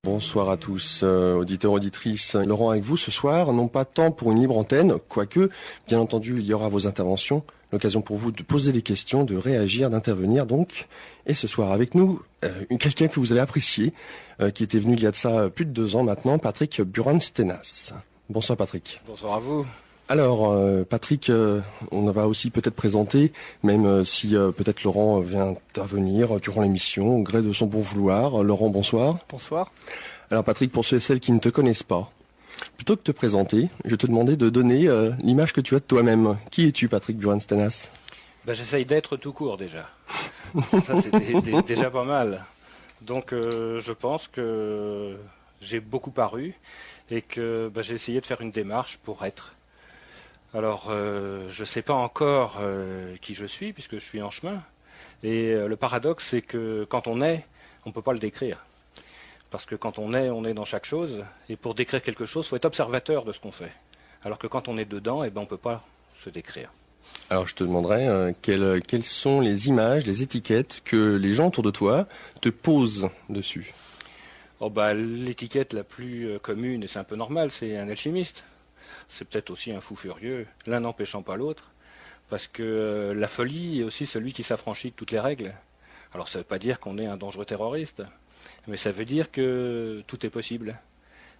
Bonsoir à tous, auditeurs, auditrices. Laurent avec vous ce soir, non pas tant pour une libre antenne, quoique, bien entendu, il y aura vos interventions, l'occasion pour vous de poser des questions, de réagir, d'intervenir donc. Et ce soir avec nous, quelqu'un que vous allez apprécier, qui était venu il y a de ça plus de 2 ans maintenant, Patrick Buran-Stenas. Bonsoir Patrick. Bonsoir à vous. Alors Patrick, on va aussi peut-être présenter, même si peut-être Laurent vient intervenir durant l'émission, au gré de son bon vouloir. Laurent, bonsoir. Bonsoir. Alors Patrick, pour ceux et celles qui ne te connaissent pas, plutôt que de te présenter, je vais te demander de donner l'image que tu as de toi-même. Qui es-tu, Patrick Buran-Stenas ? J'essaye d'être tout court déjà. Ça c'est déjà pas mal. Donc je pense que j'ai beaucoup paru et que j'ai essayé de faire une démarche pour être. Alors, je ne sais pas encore qui je suis, puisque je suis en chemin. Et le paradoxe, c'est que quand on est, on ne peut pas le décrire. Parce que quand on est dans chaque chose. Et pour décrire quelque chose, il faut être observateur de ce qu'on fait. Alors que quand on est dedans, on ne peut pas se décrire. Alors, je te demanderais quelles sont les images, les étiquettes que les gens autour de toi te posent dessus. L'étiquette la plus commune, et c'est un peu normal, c'est un alchimiste. C'est peut-être aussi un fou furieux, l'un n'empêchant pas l'autre, parce que la folie est aussi celui qui s'affranchit de toutes les règles. Alors ça ne veut pas dire qu'on est un dangereux terroriste, mais ça veut dire que tout est possible.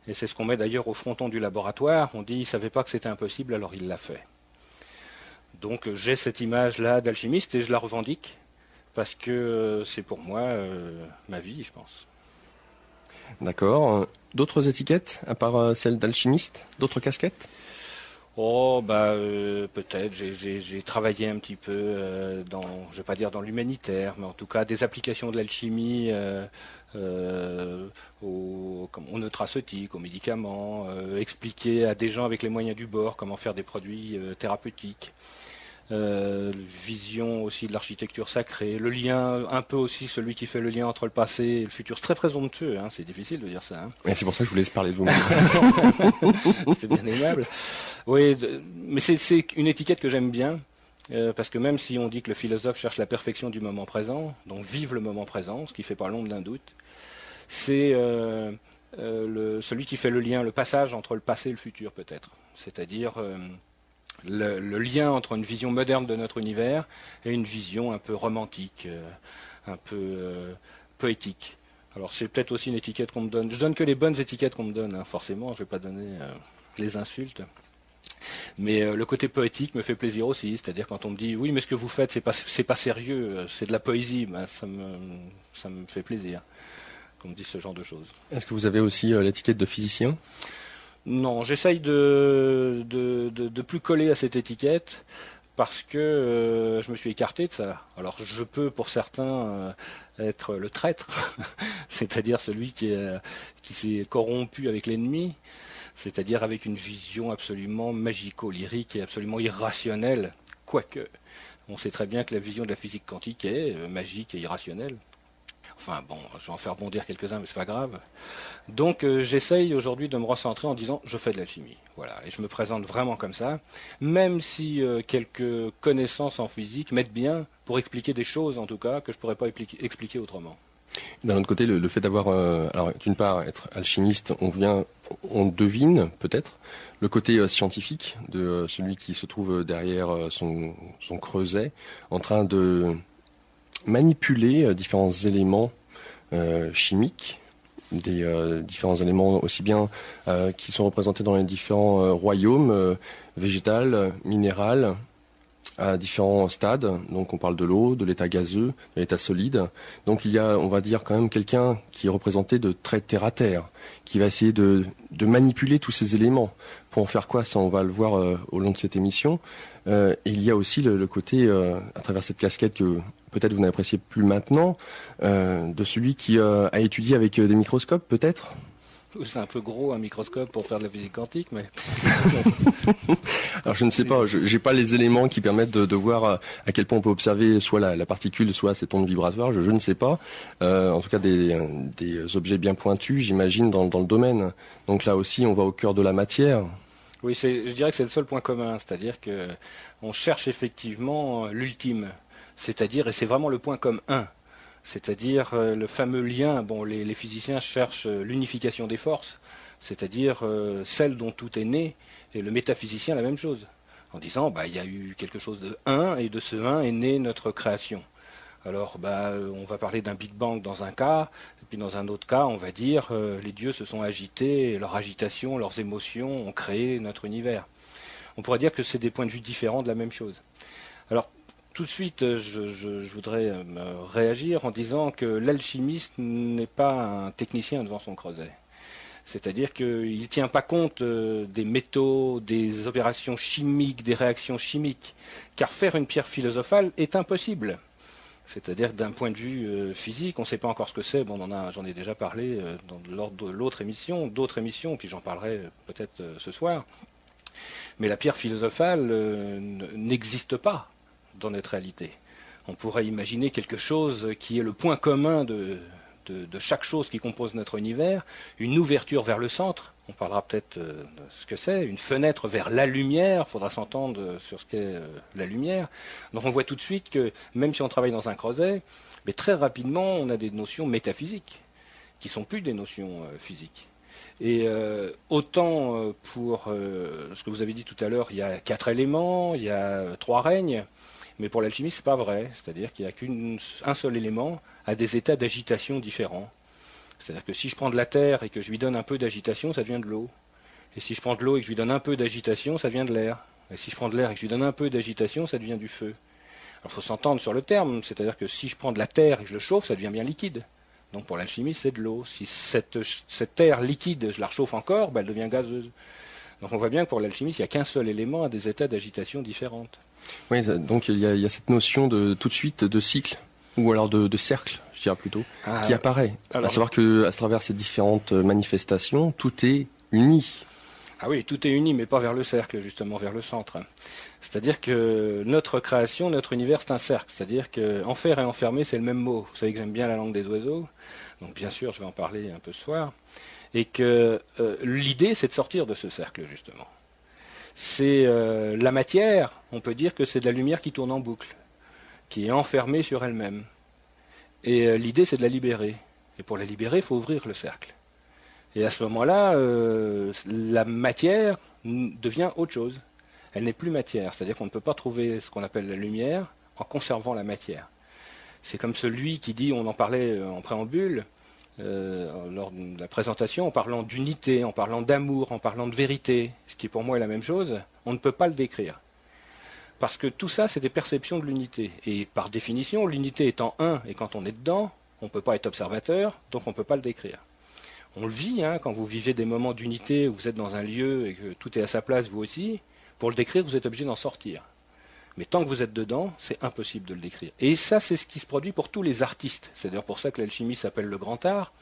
Et c'est ce qu'on met d'ailleurs au fronton du laboratoire, on dit il ne savait pas que c'était impossible, alors il l'a fait. Donc j'ai cette image-là d'alchimiste et je la revendique, parce que c'est pour moi ma vie, je pense. D'accord. D'autres étiquettes, à part celle d'alchimiste ? D'autres casquettes ? Peut-être. J'ai travaillé un petit peu je ne vais pas dire dans l'humanitaire, mais en tout cas des applications de l'alchimie aux nutraceutiques, aux médicaments, expliquer à des gens avec les moyens du bord comment faire des produits thérapeutiques. Vision aussi de l'architecture sacrée, le lien, un peu aussi celui qui fait le lien entre le passé et le futur. C'est très présomptueux, c'est difficile de dire ça. Et c'est pour ça que je vous laisse parler de vous-même. C'est bien aimable. Oui, mais c'est une étiquette que j'aime bien, parce que même si on dit que le philosophe cherche la perfection du moment présent, donc vive le moment présent, ce qui fait pas l'ombre d'un doute, c'est celui qui fait le lien, le passage entre le passé et le futur peut-être. C'est-à-dire le lien entre une vision moderne de notre univers et une vision un peu romantique, un peu poétique. Alors c'est peut-être aussi une étiquette qu'on me donne. Je donne que les bonnes étiquettes qu'on me donne, forcément, je ne vais pas donner les insultes. Mais le côté poétique me fait plaisir aussi, c'est-à-dire quand on me dit oui mais ce que vous faites c'est pas sérieux, c'est de la poésie, ça me fait plaisir qu'on me dise ce genre de choses. Est-ce que vous avez aussi l'étiquette de physicien ? Non, j'essaye de plus coller à cette étiquette parce que je me suis écarté de ça. Alors je peux pour certains être le traître, c'est-à-dire celui qui s'est corrompu avec l'ennemi, c'est-à-dire avec une vision absolument magico-lyrique et absolument irrationnelle, quoique on sait très bien que la vision de la physique quantique est magique et irrationnelle. Enfin bon, je vais en faire bondir quelques-uns, mais c'est pas grave. Donc j'essaye aujourd'hui de me recentrer en disant je fais de l'alchimie. Voilà, et je me présente vraiment comme ça, même si quelques connaissances en physique m'aident bien pour expliquer des choses en tout cas que je ne pourrais pas expliquer autrement. D'un autre côté, le fait d'avoir, alors d'une part, être alchimiste, on devine peut-être le côté scientifique de celui qui se trouve derrière son creuset, en train de manipuler différents éléments chimiques, des différents éléments aussi bien qui sont représentés dans les différents royaumes, végétal, minéral, à différents stades. Donc on parle de l'eau, de l'état gazeux, de l'état solide. Donc il y a, on va dire, quand même quelqu'un qui est représenté de très terre à terre, qui va essayer de manipuler tous ces éléments. Pour en faire quoi, ça on va le voir au long de cette émission. Et il y a aussi le côté, à travers cette casquette que peut-être vous n'appréciez plus maintenant, de celui qui a étudié avec des microscopes peut-être. C'est un peu gros un microscope pour faire de la physique quantique, mais... Alors je ne sais pas, je n'ai pas les éléments qui permettent de voir à quel point on peut observer soit la particule, soit ses ondes vibratoires, je ne sais pas. En tout cas des objets bien pointus, j'imagine, dans le domaine. Donc là aussi, on va au cœur de la matière. Oui, je dirais que c'est le seul point commun, c'est-à-dire qu'on cherche effectivement l'ultime, c'est-à-dire, et c'est vraiment le point commun, C'est-à-dire le fameux lien, bon, les physiciens cherchent l'unification des forces, c'est-à-dire celle dont tout est né, et le métaphysicien la même chose, en disant il y a eu quelque chose de un, et de ce un est née notre création. Alors on va parler d'un Big Bang dans un cas, et puis dans un autre cas on va dire les dieux se sont agités, et leur agitation, leurs émotions ont créé notre univers. On pourrait dire que c'est des points de vue différents de la même chose. Alors tout de suite, je voudrais réagir en disant que l'alchimiste n'est pas un technicien devant son creuset. C'est-à-dire qu'il ne tient pas compte des métaux, des opérations chimiques, des réactions chimiques. Car faire une pierre philosophale est impossible. C'est-à-dire d'un point de vue physique, on ne sait pas encore ce que c'est. Bon, j'en ai déjà parlé lors de d'autres émissions, puis j'en parlerai peut-être ce soir. Mais la pierre philosophale n'existe pas dans notre réalité. On pourrait imaginer quelque chose qui est le point commun de chaque chose qui compose notre univers, une ouverture vers le centre, on parlera peut-être de ce que c'est, une fenêtre vers la lumière, il faudra s'entendre sur ce qu'est la lumière. Donc on voit tout de suite que même si on travaille dans un creuset, mais très rapidement on a des notions métaphysiques, qui ne sont plus des notions physiques. Et autant pour ce que vous avez dit tout à l'heure, il y a 4 éléments, il y a 3 règnes, mais pour l'alchimie, ce n'est pas vrai. C'est-à-dire qu'il n'y a qu'un seul élément à des états d'agitation différents. C'est-à-dire que si je prends de la terre et que je lui donne un peu d'agitation, ça devient de l'eau. Et si je prends de l'eau et que je lui donne un peu d'agitation, ça devient de l'air. Et si je prends de l'air et que je lui donne un peu d'agitation, ça devient du feu. Alors il faut s'entendre sur le terme. C'est-à-dire que si je prends de la terre et que je le chauffe, ça devient bien liquide. Donc pour l'alchimie, c'est de l'eau. Si cette terre liquide, je la réchauffe encore, elle devient gazeuse. Donc on voit bien que pour l'alchimie, il n'y a qu'un seul élément à des états d'agitation différentes. Oui, donc il y a cette notion tout de suite de cycle, ou alors de cercle, je dirais plutôt, qui apparaît. À savoir qu'à travers ces différentes manifestations, tout est uni. Ah oui, tout est uni, mais pas vers le cercle, justement, vers le centre. C'est-à-dire que notre création, notre univers, c'est un cercle. C'est-à-dire qu'enfer et enfermer, c'est le même mot. Vous savez que j'aime bien la langue des oiseaux, donc bien sûr, je vais en parler un peu ce soir. Et que l'idée, c'est de sortir de ce cercle, justement. C'est la matière, on peut dire que c'est de la lumière qui tourne en boucle, qui est enfermée sur elle-même. Et l'idée, c'est de la libérer. Et pour la libérer, il faut ouvrir le cercle. Et à ce moment-là, la matière devient autre chose. Elle n'est plus matière, c'est-à-dire qu'on ne peut pas trouver ce qu'on appelle la lumière en conservant la matière. C'est comme celui qui dit, on en parlait en préambule, lors de la présentation, en parlant d'unité, en parlant d'amour, en parlant de vérité, ce qui pour moi est la même chose, on ne peut pas le décrire. Parce que tout ça, c'est des perceptions de l'unité. Et par définition, l'unité étant un, et quand on est dedans, on ne peut pas être observateur, donc on ne peut pas le décrire. On le vit, quand vous vivez des moments d'unité, où vous êtes dans un lieu et que tout est à sa place, vous aussi, pour le décrire, vous êtes obligé d'en sortir. Mais tant que vous êtes dedans, c'est impossible de le décrire. Et ça, c'est ce qui se produit pour tous les artistes. C'est d'ailleurs pour ça que l'alchimie s'appelle le grand art,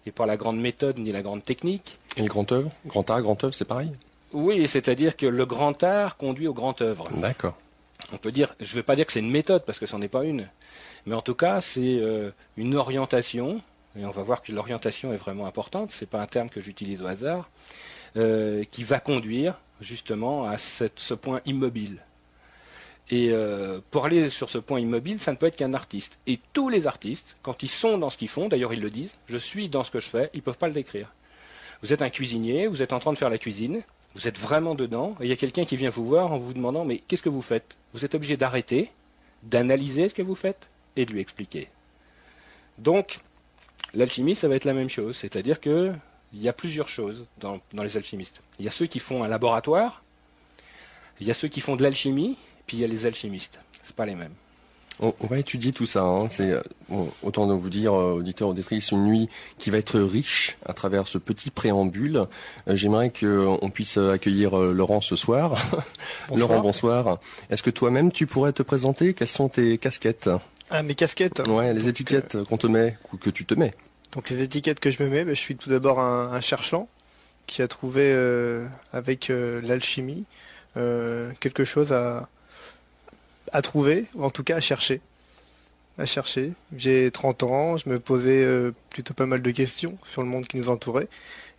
et pas la grande méthode ni la grande technique. Et le grand œuvre, grand art, grand œuvre, c'est pareil? Oui, c'est-à-dire que le grand art conduit au grand œuvre. D'accord. On peut dire, je ne vais pas dire que c'est une méthode, parce que ce n'en est pas une. Mais en tout cas, c'est une orientation, et on va voir que l'orientation est vraiment importante, ce n'est pas un terme que j'utilise au hasard, qui va conduire justement à ce point immobile. Et pour aller sur ce point immobile, ça ne peut être qu'un artiste. Et tous les artistes, quand ils sont dans ce qu'ils font, d'ailleurs ils le disent, je suis dans ce que je fais, ils ne peuvent pas le décrire. Vous êtes un cuisinier, vous êtes en train de faire la cuisine, vous êtes vraiment dedans, et il y a quelqu'un qui vient vous voir en vous demandant « mais qu'est-ce que vous faites ?» Vous êtes obligé d'arrêter, d'analyser ce que vous faites et de lui expliquer. Donc, l'alchimie, ça va être la même chose, c'est-à-dire qu'il y a plusieurs choses dans les alchimistes. Il y a ceux qui font un laboratoire, il y a ceux qui font de l'alchimie, puis il y a les alchimistes. C'est pas les mêmes. On va étudier tout ça. C'est autant de vous dire, auditeurs, auditrices, une nuit qui va être riche à travers ce petit préambule. J'aimerais qu'on puisse accueillir Laurent ce soir. Bonsoir. Laurent, bonsoir. Est-ce que toi-même tu pourrais te présenter? Quelles sont tes casquettes? Ah, mes casquettes. Ouais, les étiquettes qu'on te met ou que tu te mets. Donc les étiquettes que je me mets, je suis tout d'abord un cherchant qui a trouvé avec l'alchimie quelque chose à trouver, ou en tout cas à chercher. J'ai 30 ans, je me posais plutôt pas mal de questions sur le monde qui nous entourait,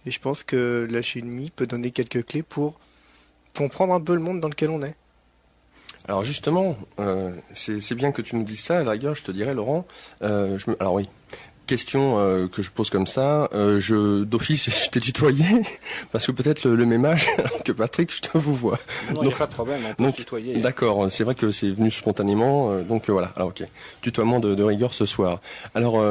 et je pense que l'alchimie peut donner quelques clés pour comprendre un peu le monde dans lequel on est. Alors justement, c'est bien que tu nous dises ça. À la rigueur, je te dirais, Laurent. Alors oui, question que je pose comme ça. D'office, je t'ai tutoyé parce que peut-être le même âge que Patrick, je te vous vois. Non, il n'y a pas de problème, on peut se tutoyer. D'accord, c'est vrai que c'est venu spontanément. Donc voilà. Alors ok, tutoiement de rigueur ce soir. Alors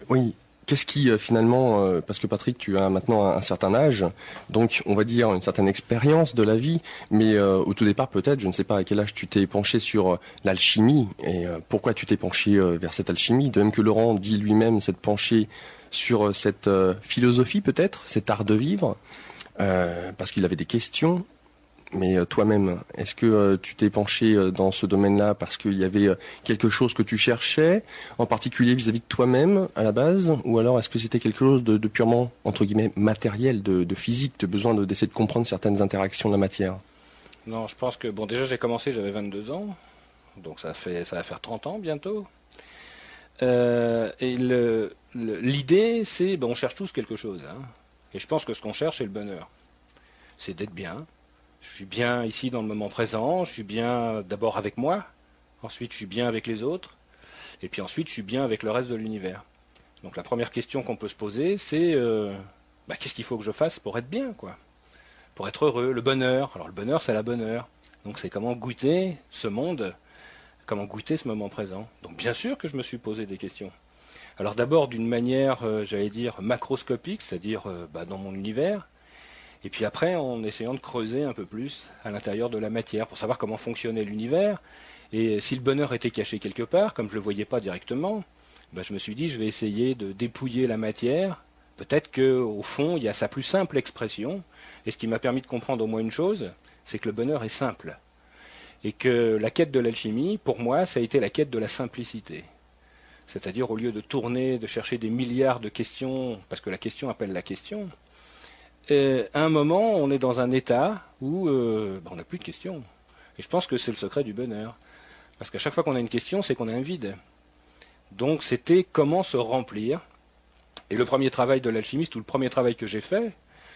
oui. Qu'est-ce qui finalement, parce que Patrick, tu as maintenant un certain âge, donc on va dire une certaine expérience de la vie, mais au tout départ peut-être, je ne sais pas à quel âge tu t'es penché sur l'alchimie et pourquoi tu t'es penché vers cette alchimie, de même que Laurent dit lui-même s'être penché sur cette philosophie peut-être, cet art de vivre, parce qu'il avait des questions. Mais toi-même, est-ce que tu t'es penché dans ce domaine-là parce qu'il y avait quelque chose que tu cherchais, en particulier vis-à-vis de toi-même à la base, ou alors est-ce que c'était quelque chose de purement, entre guillemets, matériel, de physique, de besoin d'essayer de comprendre certaines interactions de la matière? Non, je pense que, bon, déjà j'ai commencé, j'avais 22 ans, donc ça va faire 30 ans bientôt. Et l'idée, c'est, on cherche tous quelque chose, hein. Et je pense que ce qu'on cherche, c'est le bonheur. C'est d'être bien. Je suis bien ici dans le moment présent, je suis bien d'abord avec moi, ensuite je suis bien avec les autres, et puis ensuite je suis bien avec le reste de l'univers. Donc la première question qu'on peut se poser, c'est qu'est-ce qu'il faut que je fasse pour être bien, quoi, pour être heureux, le bonheur. Alors le bonheur, c'est la bonne heure. Donc c'est comment goûter ce monde, comment goûter ce moment présent. Donc bien sûr que je me suis posé des questions. Alors d'abord d'une manière, j'allais dire, macroscopique, c'est-à-dire dans mon univers. Et puis après, en essayant de creuser un peu plus à l'intérieur de la matière pour savoir comment fonctionnait l'univers. Et si le bonheur était caché quelque part, comme je ne le voyais pas directement, je me suis dit, je vais essayer de dépouiller la matière. Peut-être qu'au fond, il y a sa plus simple expression. Et ce qui m'a permis de comprendre au moins une chose, c'est que le bonheur est simple. Et que la quête de l'alchimie, pour moi, ça a été la quête de la simplicité. C'est-à-dire, au lieu de tourner, de chercher des milliards de questions, parce que la question appelle la question, à un moment, on est dans un état où on n'a plus de questions. Et je pense que c'est le secret du bonheur. Parce qu'à chaque fois qu'on a une question, c'est qu'on a un vide. Donc c'était comment se remplir. Et le premier travail de l'alchimiste, ou le premier travail que j'ai fait,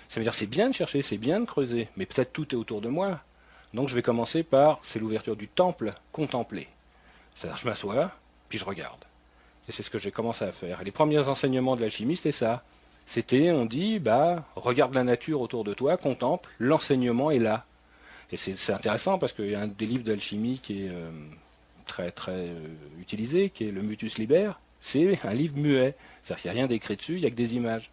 ça veut dire c'est bien de chercher, c'est bien de creuser, mais peut-être tout est autour de moi. Donc je vais commencer par, c'est l'ouverture du temple, contempler. C'est-à-dire je m'assois, puis je regarde. Et c'est ce que j'ai commencé à faire. Et les premiers enseignements de l'alchimiste, c'est ça. C'était, on dit, regarde la nature autour de toi, contemple, l'enseignement est là. Et c'est intéressant parce qu'il y a un des livres d'alchimie qui est très très utilisé, qui est le Mutus Liber. C'est un livre muet, c'est-à-dire qu'il n'y a rien d'écrit dessus, il n'y a que des images.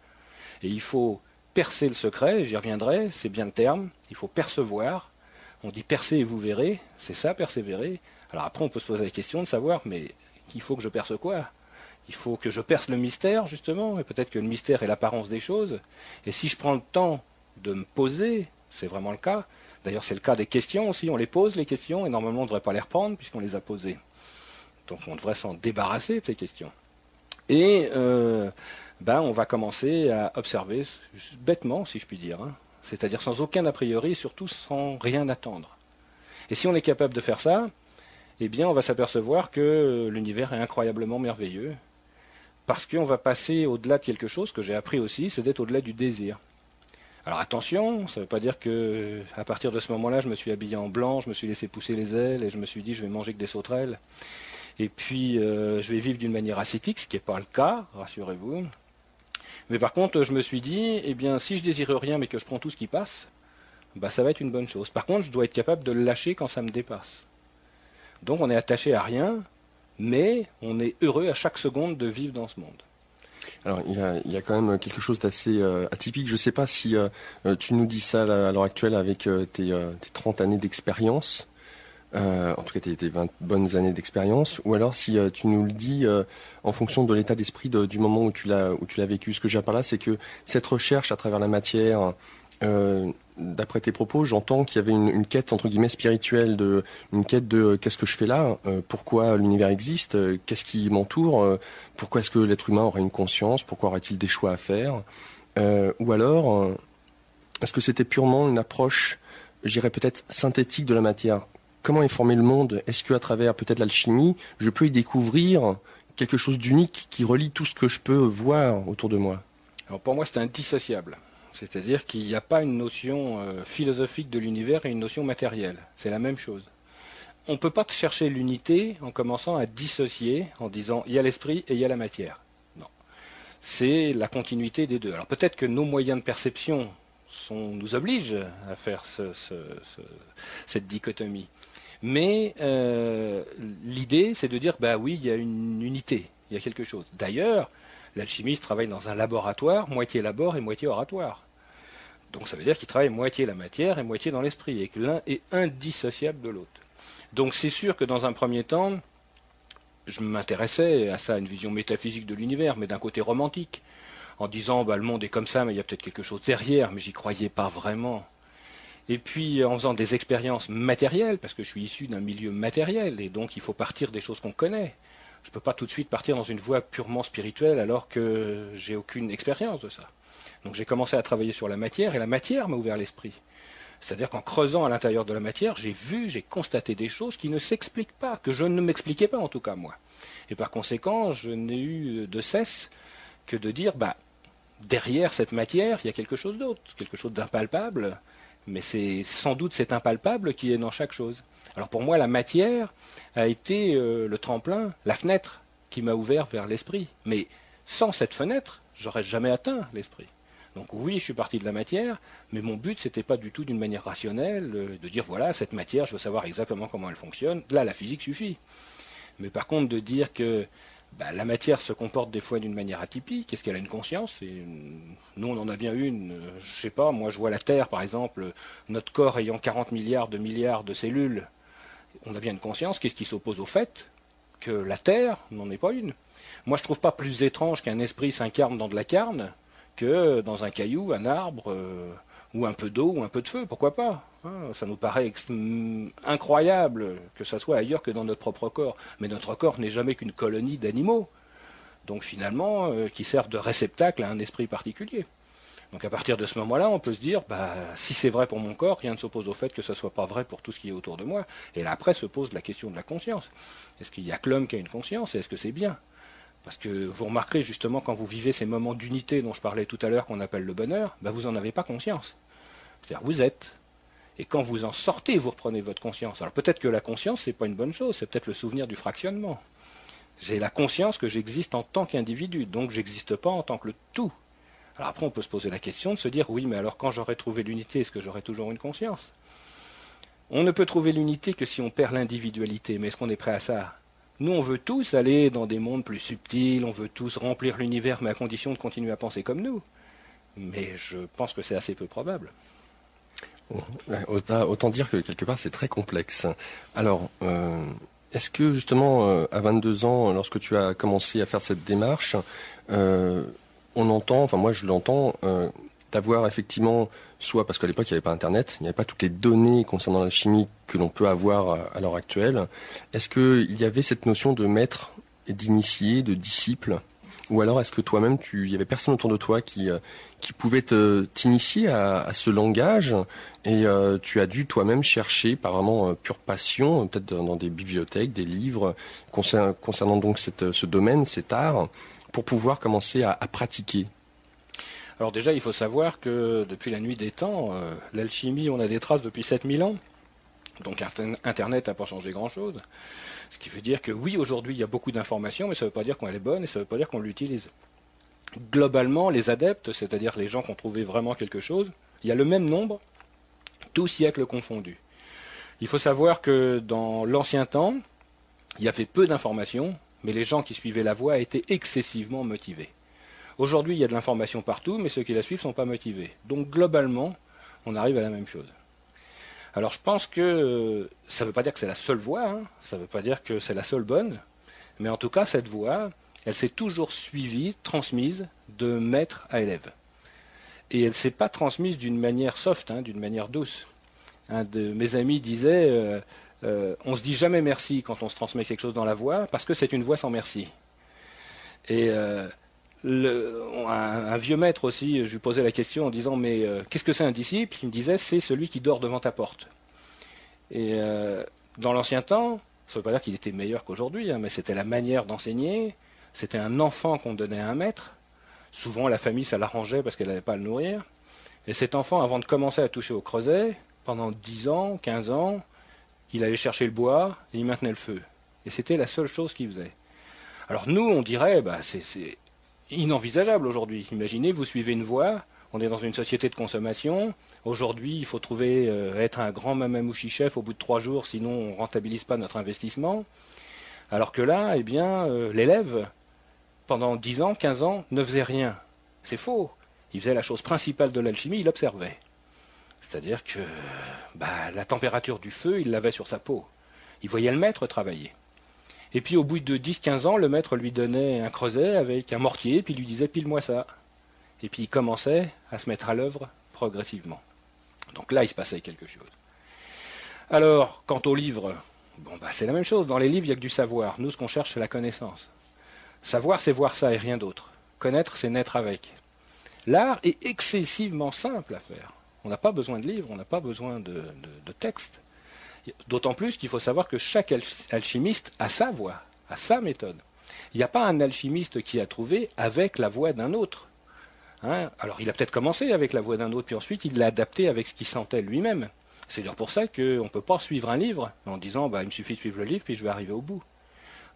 Et il faut percer le secret, j'y reviendrai, c'est bien le terme, il faut percevoir. On dit percer et vous verrez, c'est ça, persévérer. Alors après on peut se poser la question de savoir, mais il faut que je perce quoi ? Il faut que je perce le mystère, justement, et peut-être que le mystère est l'apparence des choses. Et si je prends le temps de me poser, c'est vraiment le cas. D'ailleurs, c'est le cas des questions aussi. On les pose, les questions, et normalement, on ne devrait pas les reprendre puisqu'on les a posées. Donc, on devrait s'en débarrasser de ces questions. Et on va commencer à observer, bêtement, si je puis dire, hein. C'est-à-dire sans aucun a priori, et surtout sans rien attendre. Et si on est capable de faire ça, eh bien, on va s'apercevoir que l'univers est incroyablement merveilleux. Parce qu'on va passer au-delà de quelque chose que j'ai appris aussi, c'est d'être au-delà du désir. Alors attention, ça ne veut pas dire que à partir de ce moment-là, je me suis habillé en blanc, je me suis laissé pousser les ailes et je me suis dit je vais manger que des sauterelles. Et puis je vais vivre d'une manière ascétique, ce qui n'est pas le cas, rassurez-vous. Mais par contre, je me suis dit, eh bien, si je désire rien mais que je prends tout ce qui passe, ça va être une bonne chose. Par contre, je dois être capable de le lâcher quand ça me dépasse. Donc on est attaché à rien, mais on est heureux à chaque seconde de vivre dans ce monde. Alors il y a quand même quelque chose d'assez atypique. Je ne sais pas si tu nous dis ça à l'heure actuelle avec tes 30 années d'expérience, en tout cas tes 20 bonnes années d'expérience, ou alors si tu nous le dis en fonction de l'état d'esprit du moment où tu l'as vécu. Ce que j'ai par là, c'est que cette recherche à travers la matière, d'après tes propos, j'entends qu'il y avait une quête entre guillemets spirituelle, une quête de qu'est-ce que je fais là, pourquoi l'univers existe, qu'est-ce qui m'entoure, pourquoi est-ce que l'être humain aurait une conscience, pourquoi aurait-il des choix à faire, ou alors est-ce que c'était purement une approche, je dirais peut-être synthétique de la matière. Comment est formé le monde? Est-ce qu'à travers peut-être l'alchimie, je peux y découvrir quelque chose d'unique qui relie tout ce que je peux voir autour de moi? Alors pour moi, c'est indissociable. C'est-à-dire qu'il n'y a pas une notion philosophique de l'univers et une notion matérielle. C'est la même chose. on ne peut pas chercher l'unité en commençant à dissocier, en disant il y a l'esprit et il y a la matière. Non. C'est la continuité des deux. Alors peut-être que nos moyens de perception nous obligent à faire cette dichotomie. Mais l'idée, c'est de dire, bah oui, il y a une unité, il y a quelque chose. D'ailleurs, l'alchimiste travaille dans un laboratoire, moitié labor et moitié oratoire. Donc ça veut dire qu'il travaille moitié la matière et moitié dans l'esprit, et que l'un est indissociable de l'autre. Donc c'est sûr que dans un premier temps, je m'intéressais à ça, à une vision métaphysique de l'univers, mais d'un côté romantique, en disant, bah, le monde est comme ça, mais il y a peut-être quelque chose derrière, mais j'y croyais pas vraiment. Et puis en faisant des expériences matérielles, parce que je suis issu d'un milieu matériel, et donc il faut partir des choses qu'on connaît. Je ne peux pas tout de suite partir dans une voie purement spirituelle alors que j'ai aucune expérience de ça. Donc j'ai commencé à travailler sur la matière, et la matière m'a ouvert l'esprit. C'est-à-dire qu'en creusant à l'intérieur de la matière, j'ai constaté des choses qui ne s'expliquent pas, que je ne m'expliquais pas en tout cas moi. Et par conséquent, je n'ai eu de cesse que de dire, bah, derrière cette matière, il y a quelque chose d'autre, quelque chose d'impalpable, mais c'est sans doute cet impalpable qui est dans chaque chose. Alors pour moi, la matière a été le tremplin, la fenêtre qui m'a ouvert vers l'esprit. Mais sans cette fenêtre, j'aurais jamais atteint l'esprit. Donc oui, je suis parti de la matière, mais mon but, c'était pas du tout d'une manière rationnelle, de dire, voilà, cette matière, je veux savoir exactement comment elle fonctionne. Là, la physique suffit. Mais par contre, de dire que la matière se comporte des fois d'une manière atypique, est-ce qu'elle a une conscience? Et nous, on en a bien une. Je sais pas, moi, je vois la Terre, par exemple, notre corps ayant 40 milliards de cellules, on a bien une conscience. Qu'est-ce qui s'oppose au fait que la Terre n'en est pas une? Moi, je trouve pas plus étrange qu'un esprit s'incarne dans de la carne que dans un caillou, un arbre, ou un peu d'eau, ou un peu de feu. Pourquoi pas? Ça nous paraît incroyable que ça soit ailleurs que dans notre propre corps. Mais notre corps n'est jamais qu'une colonie d'animaux, donc finalement, qui servent de réceptacle à un esprit particulier. Donc à partir de ce moment-là, on peut se dire, si c'est vrai pour mon corps, rien ne s'oppose au fait que ce ne soit pas vrai pour tout ce qui est autour de moi. Et là, après, se pose la question de la conscience. Est-ce qu'il n'y a que l'homme qui a une conscience, et est-ce que c'est bien? Parce que vous remarquerez justement, quand vous vivez ces moments d'unité dont je parlais tout à l'heure, qu'on appelle le bonheur, vous n'en avez pas conscience. C'est-à-dire, vous êtes. Et quand vous en sortez, vous reprenez votre conscience. Alors peut-être que la conscience, c'est pas une bonne chose, c'est peut-être le souvenir du fractionnement. J'ai la conscience que j'existe en tant qu'individu, donc j'existe pas en tant que le tout. Alors après, on peut se poser la question de se dire, oui, mais alors quand j'aurai trouvé l'unité, est-ce que j'aurai toujours une conscience? On ne peut trouver l'unité que si on perd l'individualité, mais est-ce qu'on est prêt à ça? Nous, on veut tous aller dans des mondes plus subtils, on veut tous remplir l'univers, mais à condition de continuer à penser comme nous. Mais je pense que c'est assez peu probable. Autant dire que quelque part c'est très complexe. Alors, est-ce que justement à 22 ans, lorsque tu as commencé à faire cette démarche, on entend, enfin moi je l'entends, d'avoir effectivement, soit parce qu'à l'époque il n'y avait pas Internet, il n'y avait pas toutes les données concernant la chimie que l'on peut avoir à l'heure actuelle, est-ce qu'il y avait cette notion de maître et d'initié, de disciple? Ou alors est-ce que toi-même, il y avait personne autour de toi qui pouvait t'initier à ce langage, et tu as dû toi-même chercher par vraiment pure passion, peut-être dans des bibliothèques, des livres concernant donc ce domaine, cet art, pour pouvoir commencer à pratiquer? Alors déjà, il faut savoir que depuis la nuit des temps, l'alchimie, on a des traces depuis 7000 ans. Donc Internet n'a pas changé grand-chose. Ce qui veut dire que oui, aujourd'hui, il y a beaucoup d'informations, mais ça ne veut pas dire qu'elle est bonne et ça ne veut pas dire qu'on l'utilise. Globalement, les adeptes, c'est-à-dire les gens qui ont trouvé vraiment quelque chose, il y a le même nombre, tous siècles confondus. Il faut savoir que dans l'ancien temps, il y avait peu d'informations, mais les gens qui suivaient la voie étaient excessivement motivés. Aujourd'hui, il y a de l'information partout, mais ceux qui la suivent ne sont pas motivés. Donc globalement, on arrive à la même chose. Alors je pense que ça ne veut pas dire que c'est la seule voie, ça ne veut pas dire que c'est la seule bonne, mais en tout cas cette voie, elle s'est toujours suivie, transmise de maître à élève. Et elle ne s'est pas transmise d'une manière soft, d'une manière douce. Un de mes amis disait, on ne se dit jamais merci quand on se transmet quelque chose dans la voie, parce que c'est une voie sans merci. Et un vieux maître aussi, je lui posais la question en disant, mais qu'est-ce que c'est un disciple? Il me disait, c'est celui qui dort devant ta porte. Et dans l'ancien temps, ça ne veut pas dire qu'il était meilleur qu'aujourd'hui, mais c'était la manière d'enseigner. C'était un enfant qu'on donnait à un maître. Souvent, la famille, ça l'arrangeait parce qu'elle n'avait pas à le nourrir. Et cet enfant, avant de commencer à toucher au creuset, pendant 10 ans, 15 ans, il allait chercher le bois et il maintenait le feu. Et c'était la seule chose qu'il faisait. Alors nous, on dirait, c'est inenvisageable aujourd'hui. Imaginez, vous suivez une voie, on est dans une société de consommation. Aujourd'hui, il faut trouver être un grand mamamouchi chef au bout de 3 jours, sinon on ne rentabilise pas notre investissement. Alors que là, eh bien, l'élève, pendant 10 ans, 15 ans, ne faisait rien. C'est faux. Il faisait la chose principale de l'alchimie, il observait. C'est-à-dire que la température du feu, il l'avait sur sa peau. Il voyait le maître travailler. Et puis au bout de 10-15 ans, le maître lui donnait un creuset avec un mortier, puis il lui disait « pile-moi ça ». Et puis il commençait à se mettre à l'œuvre progressivement. Donc là, il se passait quelque chose. Alors, quant aux livres, c'est la même chose. Dans les livres, il n'y a que du savoir. Nous, ce qu'on cherche, c'est la connaissance. Savoir, c'est voir ça et rien d'autre. Connaître, c'est naître avec. L'art est excessivement simple à faire. On n'a pas besoin de livres, on n'a pas besoin de texte. D'autant plus qu'il faut savoir que chaque alchimiste a sa voie, a sa méthode. Il n'y a pas un alchimiste qui a trouvé avec la voix d'un autre. Alors il a peut-être commencé avec la voix d'un autre, puis ensuite il l'a adapté avec ce qu'il sentait lui-même. C'est d'ailleurs pour ça qu'on ne peut pas suivre un livre en disant il me suffit de suivre le livre, puis je vais arriver au bout.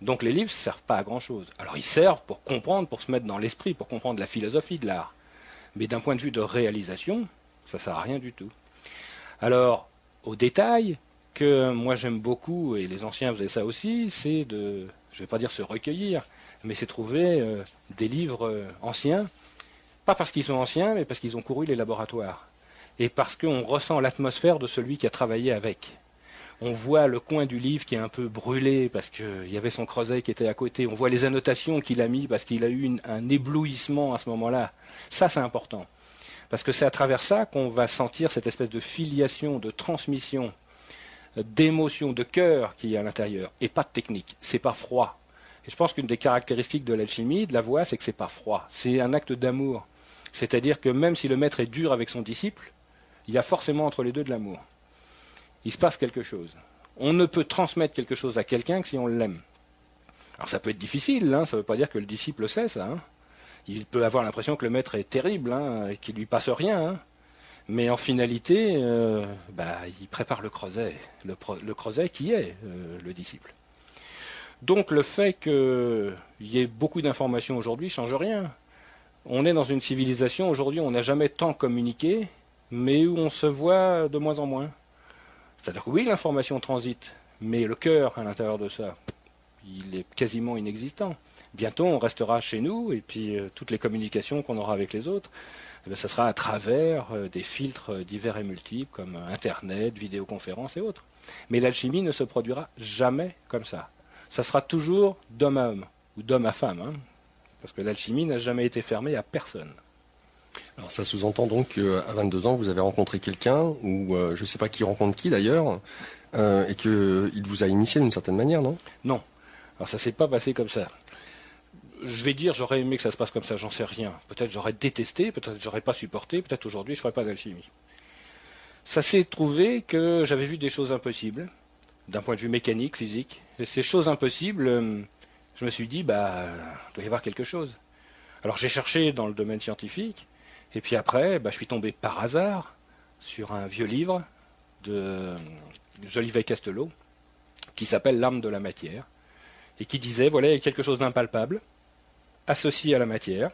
Donc les livres ne servent pas à grand-chose. Alors ils servent pour comprendre, pour se mettre dans l'esprit, pour comprendre la philosophie de l'art. Mais d'un point de vue de réalisation, ça ne sert à rien du tout. Alors, au détail, que moi j'aime beaucoup, et les anciens faisaient ça aussi, c'est je ne vais pas dire se recueillir, mais c'est trouver des livres anciens, pas parce qu'ils sont anciens, mais parce qu'ils ont couru les laboratoires, et parce qu'on ressent l'atmosphère de celui qui a travaillé avec. On voit le coin du livre qui est un peu brûlé parce qu'il y avait son creuset qui était à côté, on voit les annotations qu'il a mis parce qu'il a eu un éblouissement à ce moment-là. Ça, c'est important, parce que c'est à travers ça qu'on va sentir cette espèce de filiation, de transmission, d'émotion, de cœur qu'il y a à l'intérieur, et pas de technique. C'est pas froid. Et je pense qu'une des caractéristiques de l'alchimie, de la voix, c'est que c'est pas froid. C'est un acte d'amour. C'est-à-dire que même si le maître est dur avec son disciple, il y a forcément entre les deux de l'amour. Il se passe quelque chose. On ne peut transmettre quelque chose à quelqu'un que si on l'aime. Alors ça peut être difficile, ça ne veut pas dire que le disciple sait ça. Il peut avoir l'impression que le maître est terrible, et qu'il ne lui passe rien. Mais en finalité, il prépare le creuset. Le creuset qui est le disciple. Donc le fait qu'il y ait beaucoup d'informations aujourd'hui ne change rien. On est dans une civilisation, aujourd'hui, on n'a jamais tant communiqué, mais où on se voit de moins en moins. C'est-à-dire que oui, l'information transite, mais le cœur à l'intérieur de ça, il est quasiment inexistant. Bientôt, on restera chez nous, et puis toutes les communications qu'on aura avec les autres, ça sera à travers des filtres divers et multiples, comme Internet, vidéoconférences et autres. Mais l'alchimie ne se produira jamais comme ça. Ça sera toujours d'homme à homme, ou d'homme à femme, parce que l'alchimie n'a jamais été fermée à personne. Alors ça sous-entend donc qu'à 22 ans, vous avez rencontré quelqu'un, ou je ne sais pas qui rencontre qui d'ailleurs, et qu'il vous a initié d'une certaine manière, non ? Non. Alors ça ne s'est pas passé comme ça. Je vais dire, j'aurais aimé que ça se passe comme ça, j'en sais rien. Peut-être j'aurais détesté, peut-être j'aurais pas supporté, peut-être aujourd'hui je ne ferais pas d'alchimie. Ça s'est trouvé que j'avais vu des choses impossibles, d'un point de vue mécanique, physique. Et ces choses impossibles, je me suis dit, il doit y avoir quelque chose. Alors j'ai cherché dans le domaine scientifique, et puis après, je suis tombé par hasard sur un vieux livre de Jolivet-Castelot, qui s'appelle L'âme de la matière, et qui disait, voilà, il y a quelque chose d'impalpable, associé à la matière.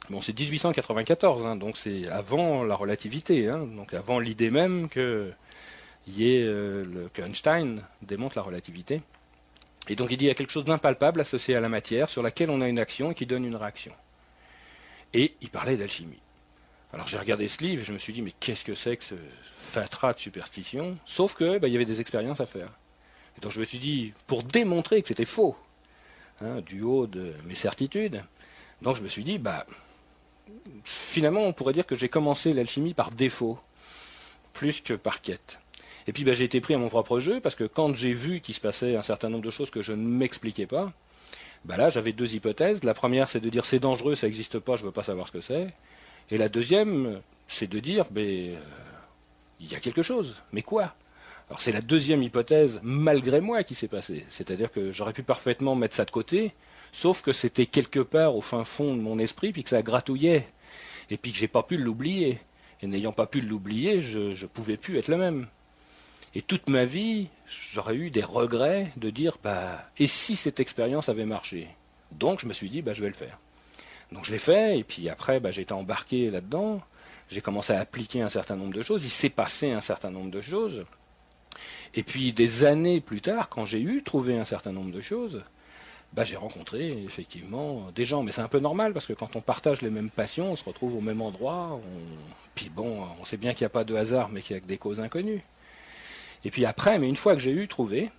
Bon, c'est 1894, donc c'est avant la relativité, donc avant l'idée même que Einstein démontre la relativité. Et donc il dit, il y a quelque chose d'impalpable associé à la matière, sur laquelle on a une action et qui donne une réaction. Et il parlait d'alchimie. Alors j'ai regardé ce livre et je me suis dit, mais qu'est-ce que c'est que ce fatras de superstition ? Sauf que il y avait des expériences à faire. Et donc je me suis dit, pour démontrer que c'était faux, du haut de mes certitudes, donc je me suis dit, finalement on pourrait dire que j'ai commencé l'alchimie par défaut, plus que par quête. Et puis j'ai été pris à mon propre jeu, parce que quand j'ai vu qu'il se passait un certain nombre de choses que je ne m'expliquais pas, là j'avais 2 hypothèses. La première, c'est de dire c'est dangereux, ça n'existe pas, je ne veux pas savoir ce que c'est. Et la deuxième, c'est de dire il y a quelque chose, mais quoi ? Alors c'est la deuxième hypothèse, malgré moi, qui s'est passée. C'est-à-dire que j'aurais pu parfaitement mettre ça de côté, sauf que c'était quelque part au fin fond de mon esprit, puis que ça gratouillait, et puis que j'ai pas pu l'oublier. Et n'ayant pas pu l'oublier, je ne pouvais plus être le même. Et toute ma vie, j'aurais eu des regrets de dire, et si cette expérience avait marché? Donc je me suis dit, je vais le faire. Donc je l'ai fait, et puis après, j'ai été embarqué là-dedans. J'ai commencé à appliquer un certain nombre de choses. Il s'est passé un certain nombre de choses. Et puis des années plus tard, quand j'ai trouvé un certain nombre de choses, j'ai rencontré effectivement des gens. Mais c'est un peu normal, parce que quand on partage les mêmes passions, on se retrouve au même endroit. Puis on sait bien qu'il n'y a pas de hasard, mais qu'il y a que des causes inconnues. Et puis après, mais une fois que j'ai trouvé,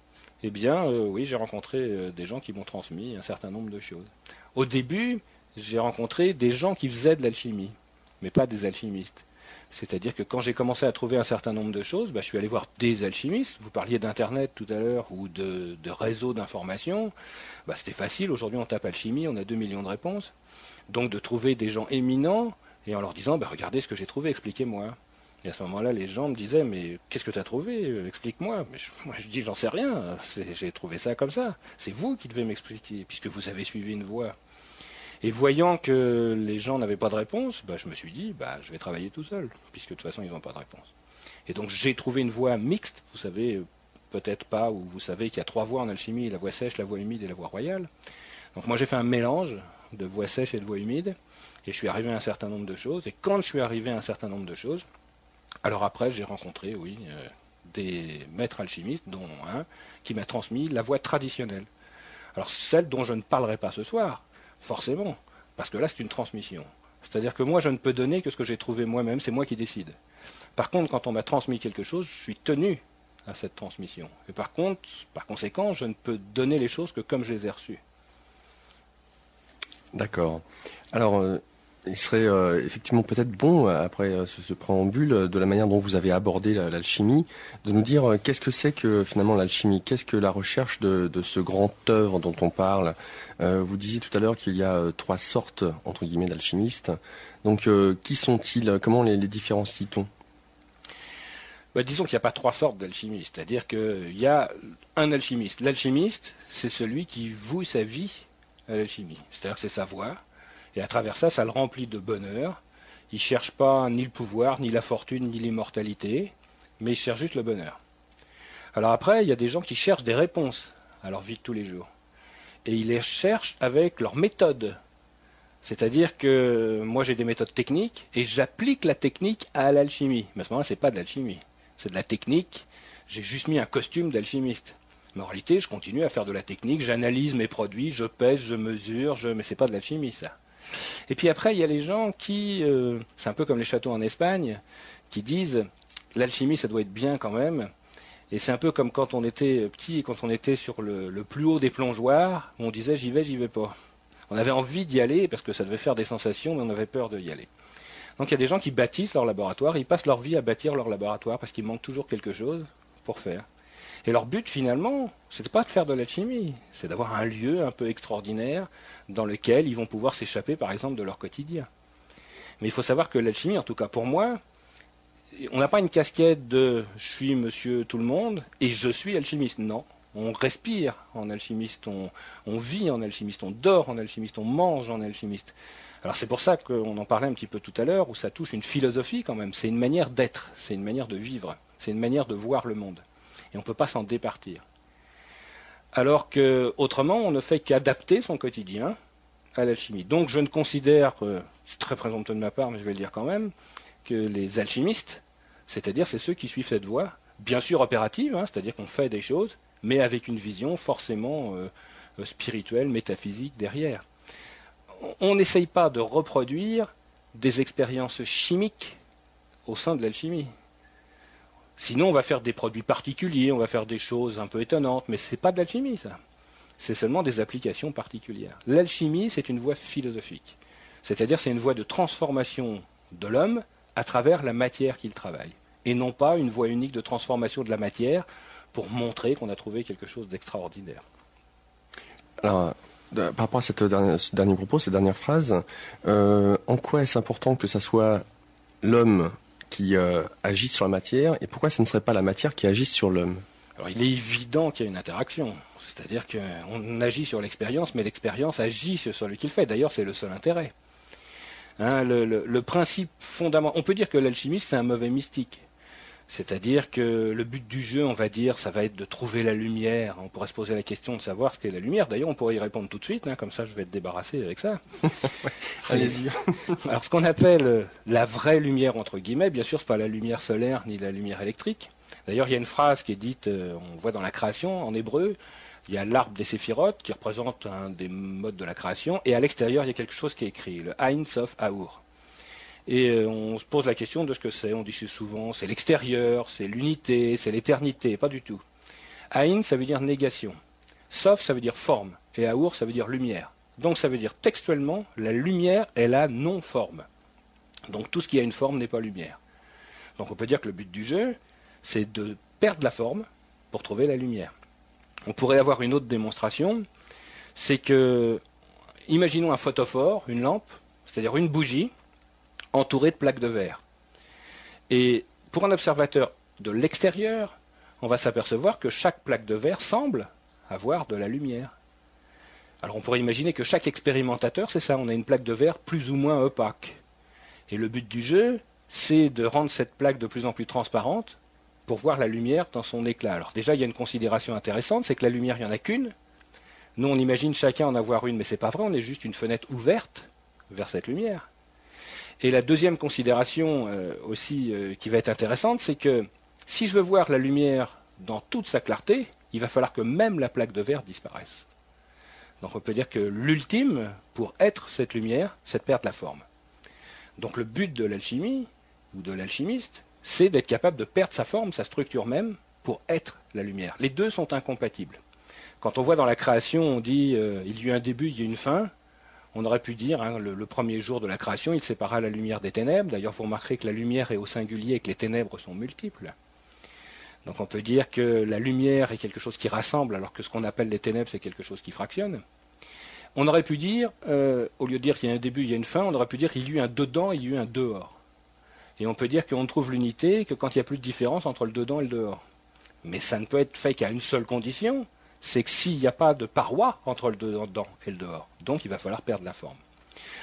oui, j'ai rencontré des gens qui m'ont transmis un certain nombre de choses. Au début, j'ai rencontré des gens qui faisaient de l'alchimie, mais pas des alchimistes. C'est-à-dire que quand j'ai commencé à trouver un certain nombre de choses, je suis allé voir des alchimistes. Vous parliez d'Internet tout à l'heure ou de réseaux d'information. C'était facile. Aujourd'hui, on tape alchimie, on a 2 millions de réponses. Donc de trouver des gens éminents et en leur disant, regardez ce que j'ai trouvé, expliquez-moi. Et à ce moment-là, les gens me disaient, mais qu'est-ce que tu as trouvé? Explique-moi. Mais moi, je dis, j'en sais rien. J'ai trouvé ça comme ça. C'est vous qui devez m'expliquer, puisque vous avez suivi une voie. Et voyant que les gens n'avaient pas de réponse, je me suis dit, je vais travailler tout seul, puisque de toute façon, ils n'ont pas de réponse. Et donc, j'ai trouvé une voie mixte. Vous savez, peut-être pas, ou vous savez qu'il y a 3 voies en alchimie, la voie sèche, la voie humide et la voie royale. Donc moi, j'ai fait un mélange de voie sèche et de voie humide, et je suis arrivé à un certain nombre de choses. Et quand je suis arrivé à un certain nombre de choses, alors après, j'ai rencontré, des maîtres alchimistes, dont un qui m'a transmis la voie traditionnelle. Alors celle dont je ne parlerai pas ce soir, forcément, parce que là, c'est une transmission. C'est-à-dire que moi, je ne peux donner que ce que j'ai trouvé moi-même, c'est moi qui décide. Par contre, quand on m'a transmis quelque chose, je suis tenu à cette transmission. Et par conséquent, je ne peux donner les choses que comme je les ai reçues. D'accord. Alors, il serait effectivement peut-être bon, après ce préambule, de la manière dont vous avez abordé l'alchimie, de nous dire qu'est-ce que c'est que finalement l'alchimie, qu'est-ce que la recherche de ce grand œuvre dont on parle. Vous disiez tout à l'heure qu'il y a 3 sortes, entre guillemets, d'alchimistes. Donc, qui sont-ils? Comment les différencie-t-on? Disons qu'il n'y a pas 3 sortes d'alchimistes, c'est-à-dire qu'il y a un alchimiste. L'alchimiste, c'est celui qui voue sa vie à l'alchimie, c'est-à-dire que c'est sa voie. Et à travers ça, ça le remplit de bonheur. Il ne cherche pas ni le pouvoir, ni la fortune, ni l'immortalité, mais il cherche juste le bonheur. Alors après, il y a des gens qui cherchent des réponses à leur vie de tous les jours. Et ils les cherchent avec leur méthode. C'est-à-dire que moi, j'ai des méthodes techniques, et j'applique la technique à l'alchimie. Mais à ce moment-là, ce n'est pas de l'alchimie, c'est de la technique. J'ai juste mis un costume d'alchimiste. Mais en réalité, je continue à faire de la technique, j'analyse mes produits, je pèse, je mesure, mais ce n'est pas de l'alchimie, ça. Et puis après, il y a les gens qui, c'est un peu comme les châteaux en Espagne, qui disent l'alchimie, ça doit être bien quand même. Et c'est un peu comme quand on était petit et quand on était sur le plus haut des plongeoires, on disait j'y vais pas. On avait envie d'y aller parce que ça devait faire des sensations, mais on avait peur d'y aller. Donc il y a des gens qui bâtissent leur laboratoire, ils passent leur vie à bâtir leur laboratoire parce qu'il manque toujours quelque chose pour faire. Et leur but finalement, c'est pas de faire de l'alchimie, c'est d'avoir un lieu un peu extraordinaire dans lequel ils vont pouvoir s'échapper par exemple de leur quotidien. Mais il faut savoir que l'alchimie, en tout cas pour moi, on n'a pas une casquette de « je suis monsieur tout le monde » et « je suis alchimiste ». Non, on respire en alchimiste, on vit en alchimiste, on dort en alchimiste, on mange en alchimiste. Alors c'est pour ça qu'on en parlait un petit peu tout à l'heure, où ça touche une philosophie quand même, c'est une manière d'être, c'est une manière de vivre, c'est une manière de voir le monde. Et on ne peut pas s'en départir. Alors qu'autrement, on ne fait qu'adapter son quotidien à l'alchimie. Donc je ne considère, c'est très présomptueux de ma part, mais je vais le dire quand même, que les alchimistes, c'est-à-dire c'est ceux qui suivent cette voie, bien sûr opérative, c'est-à-dire qu'on fait des choses, mais avec une vision forcément spirituelle, métaphysique derrière. On n'essaye pas de reproduire des expériences chimiques au sein de l'alchimie. Sinon, on va faire des produits particuliers, on va faire des choses un peu étonnantes, mais ce n'est pas de l'alchimie, ça. C'est seulement des applications particulières. L'alchimie, c'est une voie philosophique. C'est-à-dire, c'est une voie de transformation de l'homme à travers la matière qu'il travaille. Et non pas une voie unique de transformation de la matière pour montrer qu'on a trouvé quelque chose d'extraordinaire. Alors, par rapport à ce dernier propos, cette dernière phrase, en quoi est-ce important que ça soit l'homme qui agisse sur la matière, et pourquoi ce ne serait pas la matière qui agisse sur l'homme? Alors il est évident qu'il y a une interaction, c'est-à-dire qu'on agit sur l'expérience, mais l'expérience agit sur celui qui le fait. D'ailleurs, c'est le seul intérêt. Le principe fondamental, on peut dire que l'alchimiste, c'est un mauvais mystique. C'est-à-dire que le but du jeu, on va dire, ça va être de trouver la lumière. On pourrait se poser la question de savoir ce qu'est la lumière. D'ailleurs, on pourrait y répondre tout de suite, comme ça je vais être débarrassé avec ça. Allez-y. Alors, ce qu'on appelle la vraie lumière, entre guillemets, bien sûr, c'est pas la lumière solaire ni la lumière électrique. D'ailleurs, il y a une phrase qui est dite, on voit dans la création, en hébreu, il y a l'arbre des séphirotes qui représente un des modes de la création, et à l'extérieur, il y a quelque chose qui est écrit, le Ein Sof Aur. Et on se pose la question de ce que c'est. On dit souvent, c'est l'extérieur, c'est l'unité, c'est l'éternité. Pas du tout. Ein, ça veut dire négation. Sof, ça veut dire forme. Et Aur, ça veut dire lumière. Donc ça veut dire textuellement, la lumière est la non-forme. Donc tout ce qui a une forme n'est pas lumière. Donc on peut dire que le but du jeu, c'est de perdre la forme pour trouver la lumière. On pourrait avoir une autre démonstration, c'est que, imaginons un photophore, une lampe, c'est-à-dire une bougie, entourée de plaques de verre. Et pour un observateur de l'extérieur, on va s'apercevoir que chaque plaque de verre semble avoir de la lumière. Alors on pourrait imaginer que chaque expérimentateur, c'est ça, on a une plaque de verre plus ou moins opaque. Et le but du jeu, c'est de rendre cette plaque de plus en plus transparente pour voir la lumière dans son éclat. Alors déjà, il y a une considération intéressante, c'est que la lumière, il n'y en a qu'une. Nous, on imagine chacun en avoir une, mais c'est pas vrai, on est juste une fenêtre ouverte vers cette lumière. Et la deuxième considération aussi qui va être intéressante, c'est que si je veux voir la lumière dans toute sa clarté, il va falloir que même la plaque de verre disparaisse. Donc on peut dire que l'ultime, pour être cette lumière, c'est de perdre la forme. Donc le but de l'alchimie, ou de l'alchimiste, c'est d'être capable de perdre sa forme, sa structure même, pour être la lumière. Les deux sont incompatibles. Quand on voit dans la création, on dit il y a eu un début, il y a une fin. On aurait pu dire, le premier jour de la création, il sépara la lumière des ténèbres. D'ailleurs, vous remarquerez que la lumière est au singulier et que les ténèbres sont multiples. Donc on peut dire que la lumière est quelque chose qui rassemble, alors que ce qu'on appelle les ténèbres, c'est quelque chose qui fractionne. On aurait pu dire, au lieu de dire qu'il y a un début, il y a une fin, on aurait pu dire qu'il y a eu un dedans, il y a eu un dehors. Et on peut dire qu'on ne trouve l'unité que quand il n'y a plus de différence entre le dedans et le dehors. Mais ça ne peut être fait qu'à une seule condition, c'est que s'il n'y a pas de paroi entre le dedans et le dehors, donc il va falloir perdre la forme.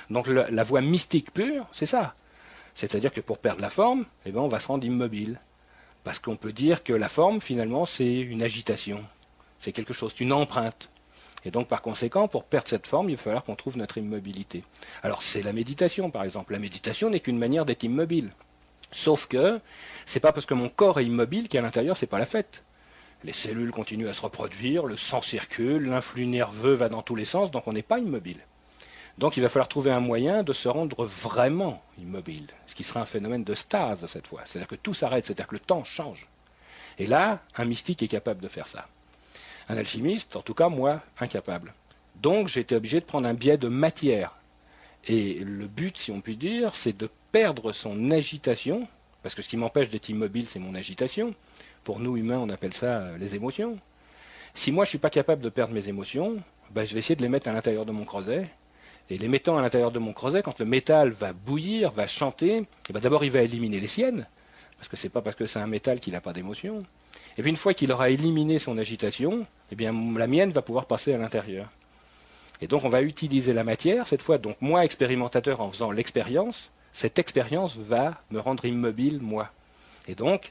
Donc la voie mystique pure, c'est ça. C'est-à-dire que pour perdre la forme, on va se rendre immobile. Parce qu'on peut dire que la forme, finalement, c'est une agitation. C'est quelque chose, c'est une empreinte. Et donc, par conséquent, pour perdre cette forme, il va falloir qu'on trouve notre immobilité. Alors, c'est la méditation, par exemple. La méditation n'est qu'une manière d'être immobile. Sauf que, c'est pas parce que mon corps est immobile qu'à l'intérieur, c'est pas la fête. Les cellules continuent à se reproduire, le sang circule, l'influx nerveux va dans tous les sens, donc on n'est pas immobile. Donc il va falloir trouver un moyen de se rendre vraiment immobile, ce qui sera un phénomène de stase cette fois, c'est-à-dire que tout s'arrête, c'est-à-dire que le temps change. Et là, un mystique est capable de faire ça. Un alchimiste, en tout cas moi, incapable. Donc j'ai été obligé de prendre un biais de matière. Et le but, si on peut dire, c'est de perdre son agitation, parce que ce qui m'empêche d'être immobile, c'est mon agitation. Pour nous humains, on appelle ça les émotions. Si moi je ne suis pas capable de perdre mes émotions, je vais essayer de les mettre à l'intérieur de mon creuset. Et les mettant à l'intérieur de mon creuset, quand le métal va bouillir, va chanter, d'abord il va éliminer les siennes, parce que ce n'est pas parce que c'est un métal qu'il n'a pas d'émotion. Et puis une fois qu'il aura éliminé son agitation, la mienne va pouvoir passer à l'intérieur. Et donc on va utiliser la matière, cette fois, donc moi expérimentateur en faisant l'expérience, cette expérience va me rendre immobile, moi. Et donc,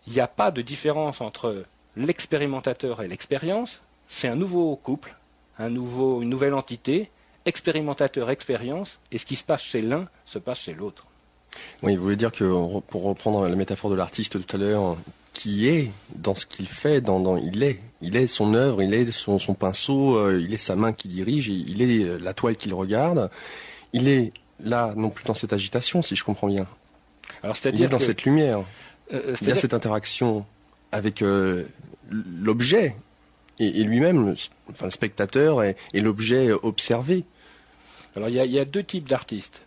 il n'y a pas de différence entre l'expérimentateur et l'expérience, c'est un nouveau couple, une nouvelle entité, expérimentateur-expérience, et ce qui se passe chez l'un se passe chez l'autre. Oui, vous voulez dire que, pour reprendre la métaphore de l'artiste tout à l'heure, qui est dans ce qu'il fait, il est son œuvre, il est son pinceau, il est sa main qui dirige, il est la toile qu'il regarde, il est là non plus dans cette agitation, si je comprends bien. Alors, il est dans cette lumière, il y a cette interaction avec l'objet et lui-même, le spectateur et l'objet observé. Alors il y a deux types d'artistes.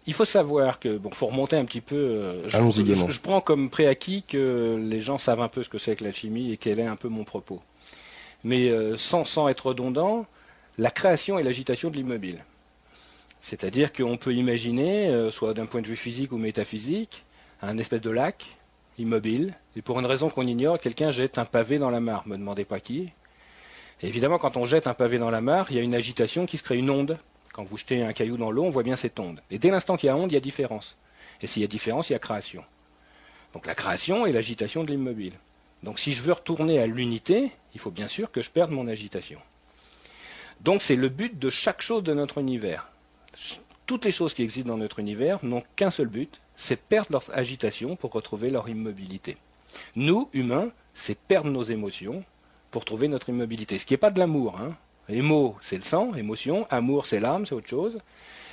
Il faut savoir que, faut remonter un petit peu. Je prends comme préacquis que les gens savent un peu ce que c'est que l'alchimie et quel est un peu mon propos. Mais sans être redondant, la création et l'agitation de l'immobile. C'est-à-dire qu'on peut imaginer, soit d'un point de vue physique ou métaphysique, un espèce de lac immobile, et pour une raison qu'on ignore, quelqu'un jette un pavé dans la mare. Me demandez pas qui. Et évidemment, quand on jette un pavé dans la mare, il y a une agitation qui se crée, une onde. Quand vous jetez un caillou dans l'eau, on voit bien cette onde. Et dès l'instant qu'il y a onde, il y a différence. Et s'il y a différence, il y a création. Donc la création et l'agitation de l'immobile. Donc si je veux retourner à l'unité, il faut bien sûr que je perde mon agitation. Donc c'est le but de chaque chose de notre univers. Toutes les choses qui existent dans notre univers n'ont qu'un seul but, c'est perdre leur agitation pour retrouver leur immobilité. Nous, humains, c'est perdre nos émotions pour trouver notre immobilité. Ce qui n'est pas de l'amour. Émo, c'est le sang, émotion. Amour, c'est l'âme, c'est autre chose.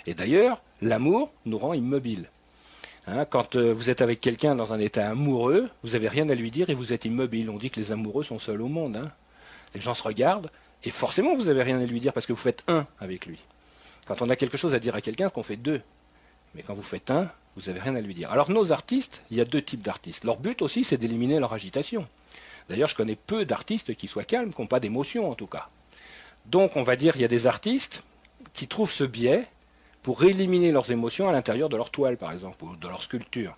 Et d'ailleurs, l'amour nous rend immobiles. Quand vous êtes avec quelqu'un dans un état amoureux, vous n'avez rien à lui dire et vous êtes immobile. On dit que les amoureux sont seuls au monde. Les gens se regardent et forcément vous n'avez rien à lui dire parce que vous faites un avec lui. Quand on a quelque chose à dire à quelqu'un, c'est qu'on fait deux. Mais quand vous faites un, vous n'avez rien à lui dire. Alors nos artistes, il y a deux types d'artistes. Leur but aussi, c'est d'éliminer leur agitation. D'ailleurs, je connais peu d'artistes qui soient calmes, qui n'ont pas d'émotion en tout cas. Donc on va dire qu'il y a des artistes qui trouvent ce biais pour éliminer leurs émotions à l'intérieur de leur toile, par exemple, ou de leur sculpture.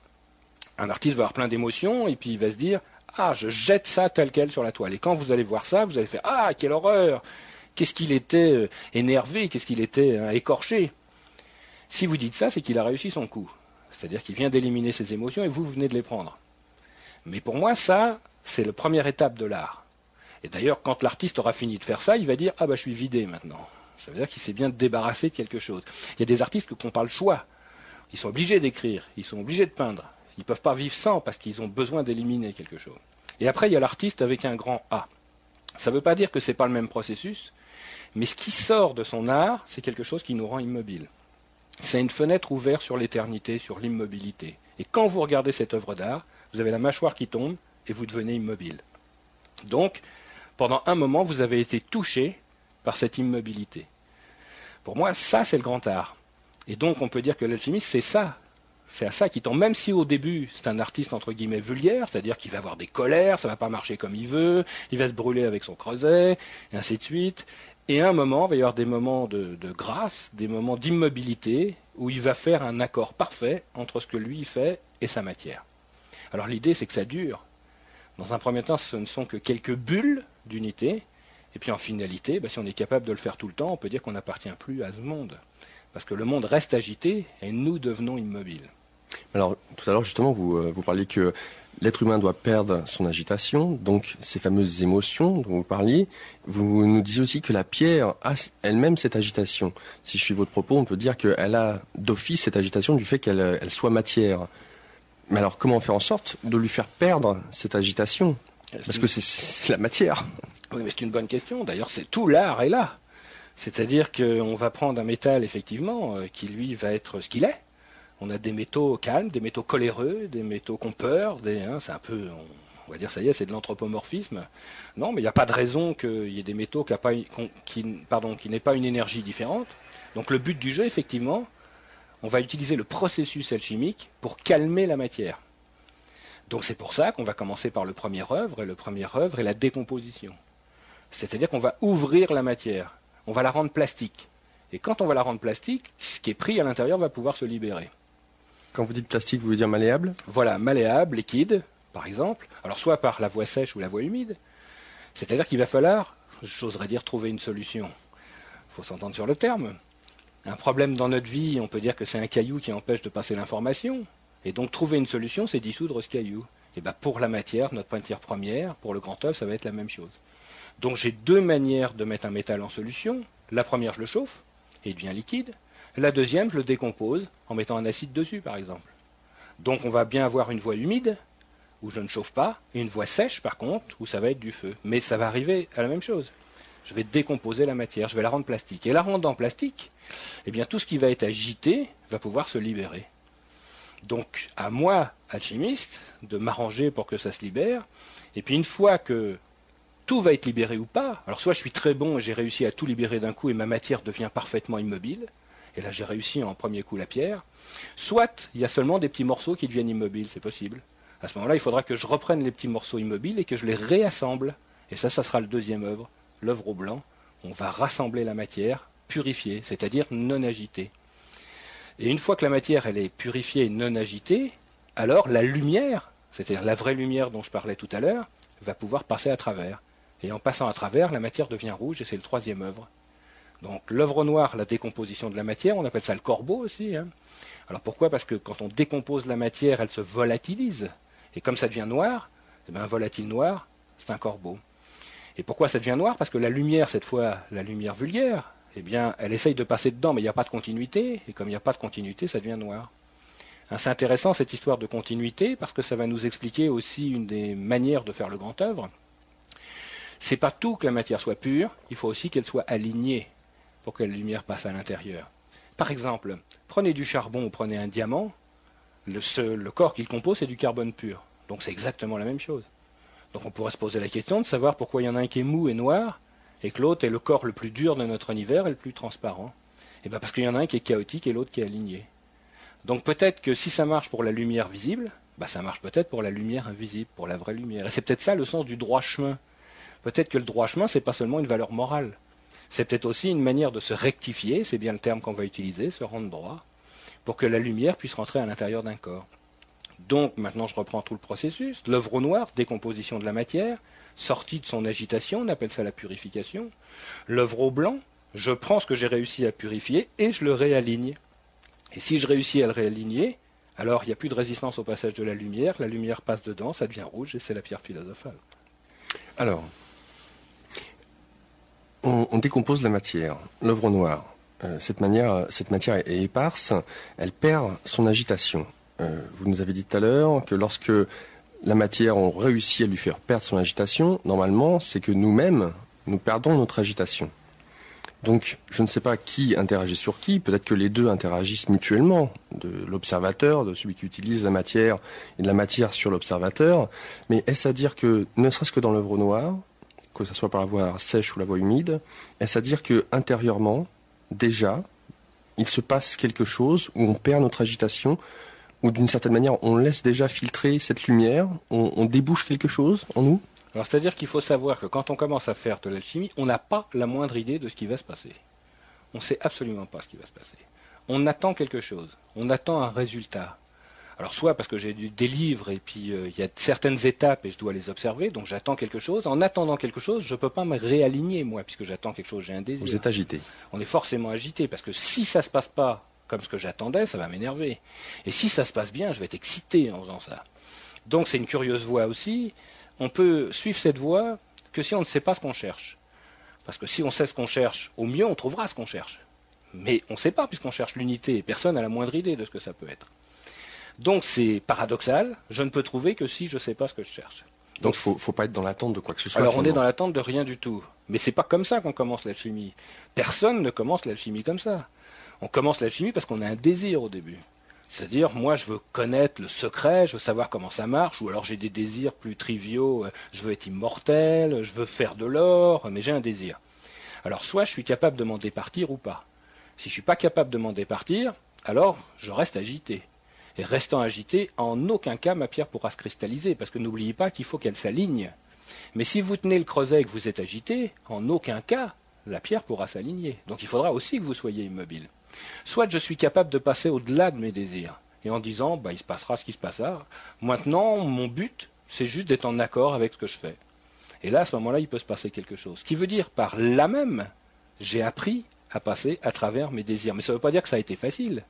Un artiste va avoir plein d'émotions, et puis il va se dire « Ah, je jette ça tel quel sur la toile. » Et quand vous allez voir ça, vous allez faire « Ah, quelle horreur! Qu'est-ce qu'il était énervé, qu'est-ce qu'il était écorché !» Si vous dites ça, c'est qu'il a réussi son coup. C'est-à-dire qu'il vient d'éliminer ses émotions, et vous venez de les prendre. Mais pour moi, ça, c'est la première étape de l'art. Et d'ailleurs, quand l'artiste aura fini de faire ça, il va dire « Ah, je suis vidé maintenant. » Ça veut dire qu'il s'est bien débarrassé de quelque chose. Il y a des artistes qui n'ont pas le choix. Ils sont obligés d'écrire, ils sont obligés de peindre. Ils ne peuvent pas vivre sans parce qu'ils ont besoin d'éliminer quelque chose. Et après, il y a l'artiste avec un grand A. Ça ne veut pas dire que ce n'est pas le même processus, mais ce qui sort de son art, c'est quelque chose qui nous rend immobiles. C'est une fenêtre ouverte sur l'éternité, sur l'immobilité. Et quand vous regardez cette œuvre d'art, vous avez la mâchoire qui tombe et vous devenez immobile. Donc, pendant un moment, vous avez été touché par cette immobilité. Pour moi, ça, c'est le grand art. Et donc, on peut dire que l'alchimiste, c'est ça. C'est à ça qu'il tend. Même si au début, c'est un artiste, entre guillemets, vulgaire, c'est-à-dire qu'il va avoir des colères, ça ne va pas marcher comme il veut, il va se brûler avec son creuset, et ainsi de suite. Et à un moment, il va y avoir des moments de grâce, des moments d'immobilité, où il va faire un accord parfait entre ce que lui il fait et sa matière. Alors l'idée, c'est que ça dure. Dans un premier temps, ce ne sont que quelques bulles d'unité. Et puis en finalité, si on est capable de le faire tout le temps, on peut dire qu'on n'appartient plus à ce monde. Parce que le monde reste agité et nous devenons immobiles. Alors tout à l'heure justement, vous parliez que l'être humain doit perdre son agitation, donc ces fameuses émotions dont vous parliez. Vous nous disiez aussi que la pierre a elle-même cette agitation. Si je suis votre propos, on peut dire qu'elle a d'office cette agitation du fait qu'elle soit matière. Mais alors comment faire en sorte de lui faire perdre cette agitation ? Parce que c'est la matière. Oui, mais c'est une bonne question. D'ailleurs, tout l'art est là. C'est-à-dire qu'on va prendre un métal, effectivement, qui lui va être ce qu'il est. On a des métaux calmes, des métaux coléreux, des métaux qui ont peur. C'est un peu, on va dire, ça y est, c'est de l'anthropomorphisme. Non, mais il n'y a pas de raison qu'il y ait des métaux qui n'aient pas une énergie différente. Donc le but du jeu, effectivement, on va utiliser le processus alchimique pour calmer la matière. Donc c'est pour ça qu'on va commencer par le premier œuvre, et le premier œuvre est la décomposition. C'est-à-dire qu'on va ouvrir la matière, on va la rendre plastique. Et quand on va la rendre plastique, ce qui est pris à l'intérieur va pouvoir se libérer. Quand vous dites plastique, vous voulez dire malléable ? Voilà, malléable, liquide, par exemple. Alors soit par la voie sèche ou la voie humide. C'est-à-dire qu'il va falloir, j'oserais dire, trouver une solution. Il faut s'entendre sur le terme. Un problème dans notre vie, on peut dire que c'est un caillou qui empêche de passer l'information. Et donc trouver une solution, c'est dissoudre ce caillou. Et pour la matière, notre matière première, pour le grand œuvre, ça va être la même chose. Donc j'ai deux manières de mettre un métal en solution. La première, je le chauffe, et il devient liquide. La deuxième, je le décompose en mettant un acide dessus, par exemple. Donc on va bien avoir une voie humide, où je ne chauffe pas, et une voie sèche, par contre, où ça va être du feu. Mais ça va arriver à la même chose. Je vais décomposer la matière, je vais la rendre plastique. Et la rendant plastique, tout ce qui va être agité va pouvoir se libérer. Donc à moi, alchimiste, de m'arranger pour que ça se libère. Et puis une fois que tout va être libéré ou pas, alors soit je suis très bon et j'ai réussi à tout libérer d'un coup et ma matière devient parfaitement immobile, et là j'ai réussi en premier coup la pierre, soit il y a seulement des petits morceaux qui deviennent immobiles, c'est possible. À ce moment-là, il faudra que je reprenne les petits morceaux immobiles et que je les réassemble. Et ça sera le deuxième œuvre, l'œuvre au blanc. On va rassembler la matière purifiée, c'est-à-dire non agitée. Et une fois que la matière elle est purifiée et non agitée, alors la lumière, c'est-à-dire la vraie lumière dont je parlais tout à l'heure, va pouvoir passer à travers. Et en passant à travers, la matière devient rouge et c'est le troisième œuvre. Donc l'œuvre noire, la décomposition de la matière, on appelle ça le corbeau aussi. Alors pourquoi ? Parce que quand on décompose la matière, elle se volatilise. Et comme ça devient noir, un volatile noir, c'est un corbeau. Et pourquoi ça devient noir? Parce que la lumière, cette fois, la lumière vulgaire, elle essaye de passer dedans, mais il n'y a pas de continuité. Et comme il n'y a pas de continuité, ça devient noir. C'est intéressant cette histoire de continuité, parce que ça va nous expliquer aussi une des manières de faire le grand œuvre. C'est pas tout que la matière soit pure, il faut aussi qu'elle soit alignée pour que la lumière passe à l'intérieur. Par exemple, prenez du charbon ou prenez un diamant, le corps qu'il compose, c'est du carbone pur. Donc c'est exactement la même chose. Donc on pourrait se poser la question de savoir pourquoi il y en a un qui est mou et noir, et que l'autre est le corps le plus dur de notre univers et le plus transparent. Et bien parce qu'il y en a un qui est chaotique et l'autre qui est aligné. Donc peut-être que si ça marche pour la lumière visible, ça marche peut-être pour la lumière invisible, pour la vraie lumière. Et c'est peut-être ça le sens du droit chemin. Peut-être que le droit chemin, c'est pas seulement une valeur morale. C'est peut-être aussi une manière de se rectifier, c'est bien le terme qu'on va utiliser, se rendre droit, pour que la lumière puisse rentrer à l'intérieur d'un corps. Donc maintenant je reprends tout le processus. L'œuvre au noir, décomposition de la matière, sortie de son agitation, on appelle ça la purification. L'œuvre au blanc, je prends ce que j'ai réussi à purifier et je le réaligne. Et si je réussis à le réaligner, alors il n'y a plus de résistance au passage de la lumière passe dedans, ça devient rouge et c'est la pierre philosophale. Alors, on décompose la matière, l'œuvre au noir. Cette matière est éparse, elle perd son agitation. Vous nous avez dit tout à l'heure que lorsque la matière, on réussit à lui faire perdre son agitation, normalement, c'est que nous-mêmes, nous perdons notre agitation. Donc, je ne sais pas qui interagit sur qui, peut-être que les deux interagissent mutuellement, de l'observateur, de celui qui utilise la matière, et de la matière sur l'observateur, mais est-ce à dire que, ne serait-ce que dans l'œuvre noire, que ce soit par la voie sèche ou la voie humide, est-ce à dire que intérieurement, déjà, il se passe quelque chose où on perd notre agitation, ou d'une certaine manière, on laisse déjà filtrer cette lumière, on débouche quelque chose en nous? Alors c'est-à-dire qu'il faut savoir que quand on commence à faire de l'alchimie, on n'a pas la moindre idée de ce qui va se passer. On ne sait absolument pas ce qui va se passer. On attend quelque chose, on attend un résultat. Alors soit parce que j'ai des livres et puis il y a certaines étapes et je dois les observer, donc j'attends quelque chose. En attendant quelque chose, je ne peux pas me réaligner moi, puisque j'attends quelque chose, j'ai un désir. Vous êtes agité. On est forcément agité, parce que si ça ne se passe pas comme ce que j'attendais, ça va m'énerver. Et si ça se passe bien, je vais être excité en faisant ça. Donc c'est une curieuse voie aussi. On peut suivre cette voie que si on ne sait pas ce qu'on cherche. Parce que si on sait ce qu'on cherche, au mieux on trouvera ce qu'on cherche. Mais on ne sait pas puisqu'on cherche l'unité et personne n'a la moindre idée de ce que ça peut être. Donc c'est paradoxal, je ne peux trouver que si je ne sais pas ce que je cherche. Donc il ne faut pas être dans l'attente de quoi que ce soit. Alors on est dans l'attente de rien du tout. Mais c'est pas comme ça qu'on commence l'alchimie. Personne ne commence l'alchimie comme ça. On commence l'alchimie parce qu'on a un désir au début. C'est-à-dire, moi, je veux connaître le secret, je veux savoir comment ça marche, ou alors j'ai des désirs plus triviaux, je veux être immortel, je veux faire de l'or, mais j'ai un désir. Alors, soit je suis capable de m'en départir ou pas. Si je ne suis pas capable de m'en départir, alors je reste agité. Et restant agité, en aucun cas ma pierre pourra se cristalliser, parce que n'oubliez pas qu'il faut qu'elle s'aligne. Mais si vous tenez le creuset et que vous êtes agité, en aucun cas la pierre pourra s'aligner. Donc il faudra aussi que vous soyez immobile. Soit je suis capable de passer au-delà de mes désirs, et en disant, il se passera ce qui se passera. Maintenant, mon but, c'est juste d'être en accord avec ce que je fais. Et là, à ce moment-là, il peut se passer quelque chose. Ce qui veut dire, par là même, j'ai appris à passer à travers mes désirs. Mais ça ne veut pas dire que ça a été facile.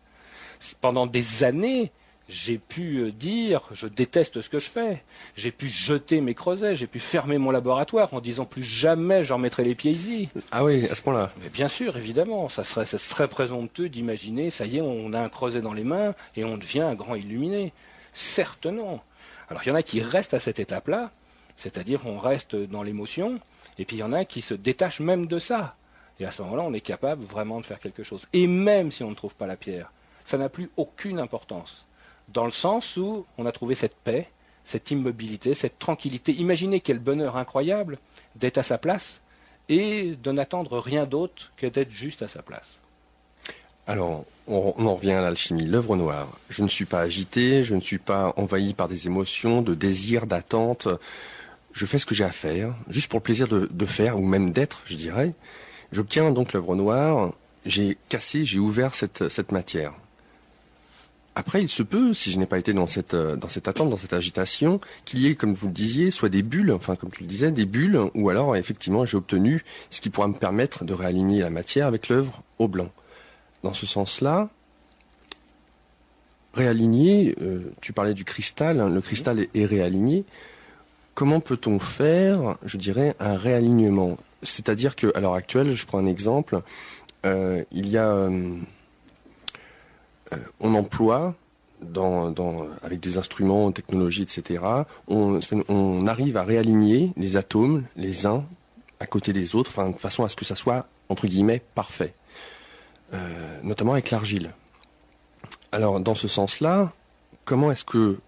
Pendant des années, j'ai pu dire, je déteste ce que je fais. J'ai pu jeter mes creusets, j'ai pu fermer mon laboratoire en disant plus jamais j'en mettrai les pieds ici. Ah oui, à ce point-là. Mais bien sûr, évidemment, ça serait présomptueux d'imaginer, ça y est, on a un creuset dans les mains et on devient un grand illuminé. Certes non. Alors il y en a qui restent à cette étape-là, c'est-à-dire on reste dans l'émotion, et puis il y en a qui se détachent même de ça. Et à ce moment-là, on est capable vraiment de faire quelque chose. Et même si on ne trouve pas la pierre, ça n'a plus aucune importance. Dans le sens où on a trouvé cette paix, cette immobilité, cette tranquillité. Imaginez quel bonheur incroyable d'être à sa place et de n'attendre rien d'autre que d'être juste à sa place. Alors, on en revient à l'alchimie, l'œuvre noire. Je ne suis pas agité, je ne suis pas envahi par des émotions, de désirs, d'attentes. Je fais ce que j'ai à faire, juste pour le plaisir de faire, ou même d'être, je dirais. J'obtiens donc l'œuvre noire, j'ai cassé, j'ai ouvert cette matière. Après, il se peut, si je n'ai pas été dans cette attente, dans cette agitation, qu'il y ait, comme vous le disiez, soit des bulles, enfin comme tu le disais, des bulles, ou alors effectivement j'ai obtenu ce qui pourra me permettre de réaligner la matière avec l'œuvre au blanc. Dans ce sens-là, réaligner, tu parlais du cristal, hein, le cristal est réaligné. Comment peut-on faire, je dirais, un réalignement? C'est-à-dire qu'à l'heure actuelle, je prends un exemple, il y a, on emploie avec des instruments, technologies, etc. On arrive à réaligner les atomes, les uns à côté des autres, enfin, de façon à ce que ça soit entre guillemets parfait, notamment avec l'argile. Alors, dans ce sens-là, comment est-ce que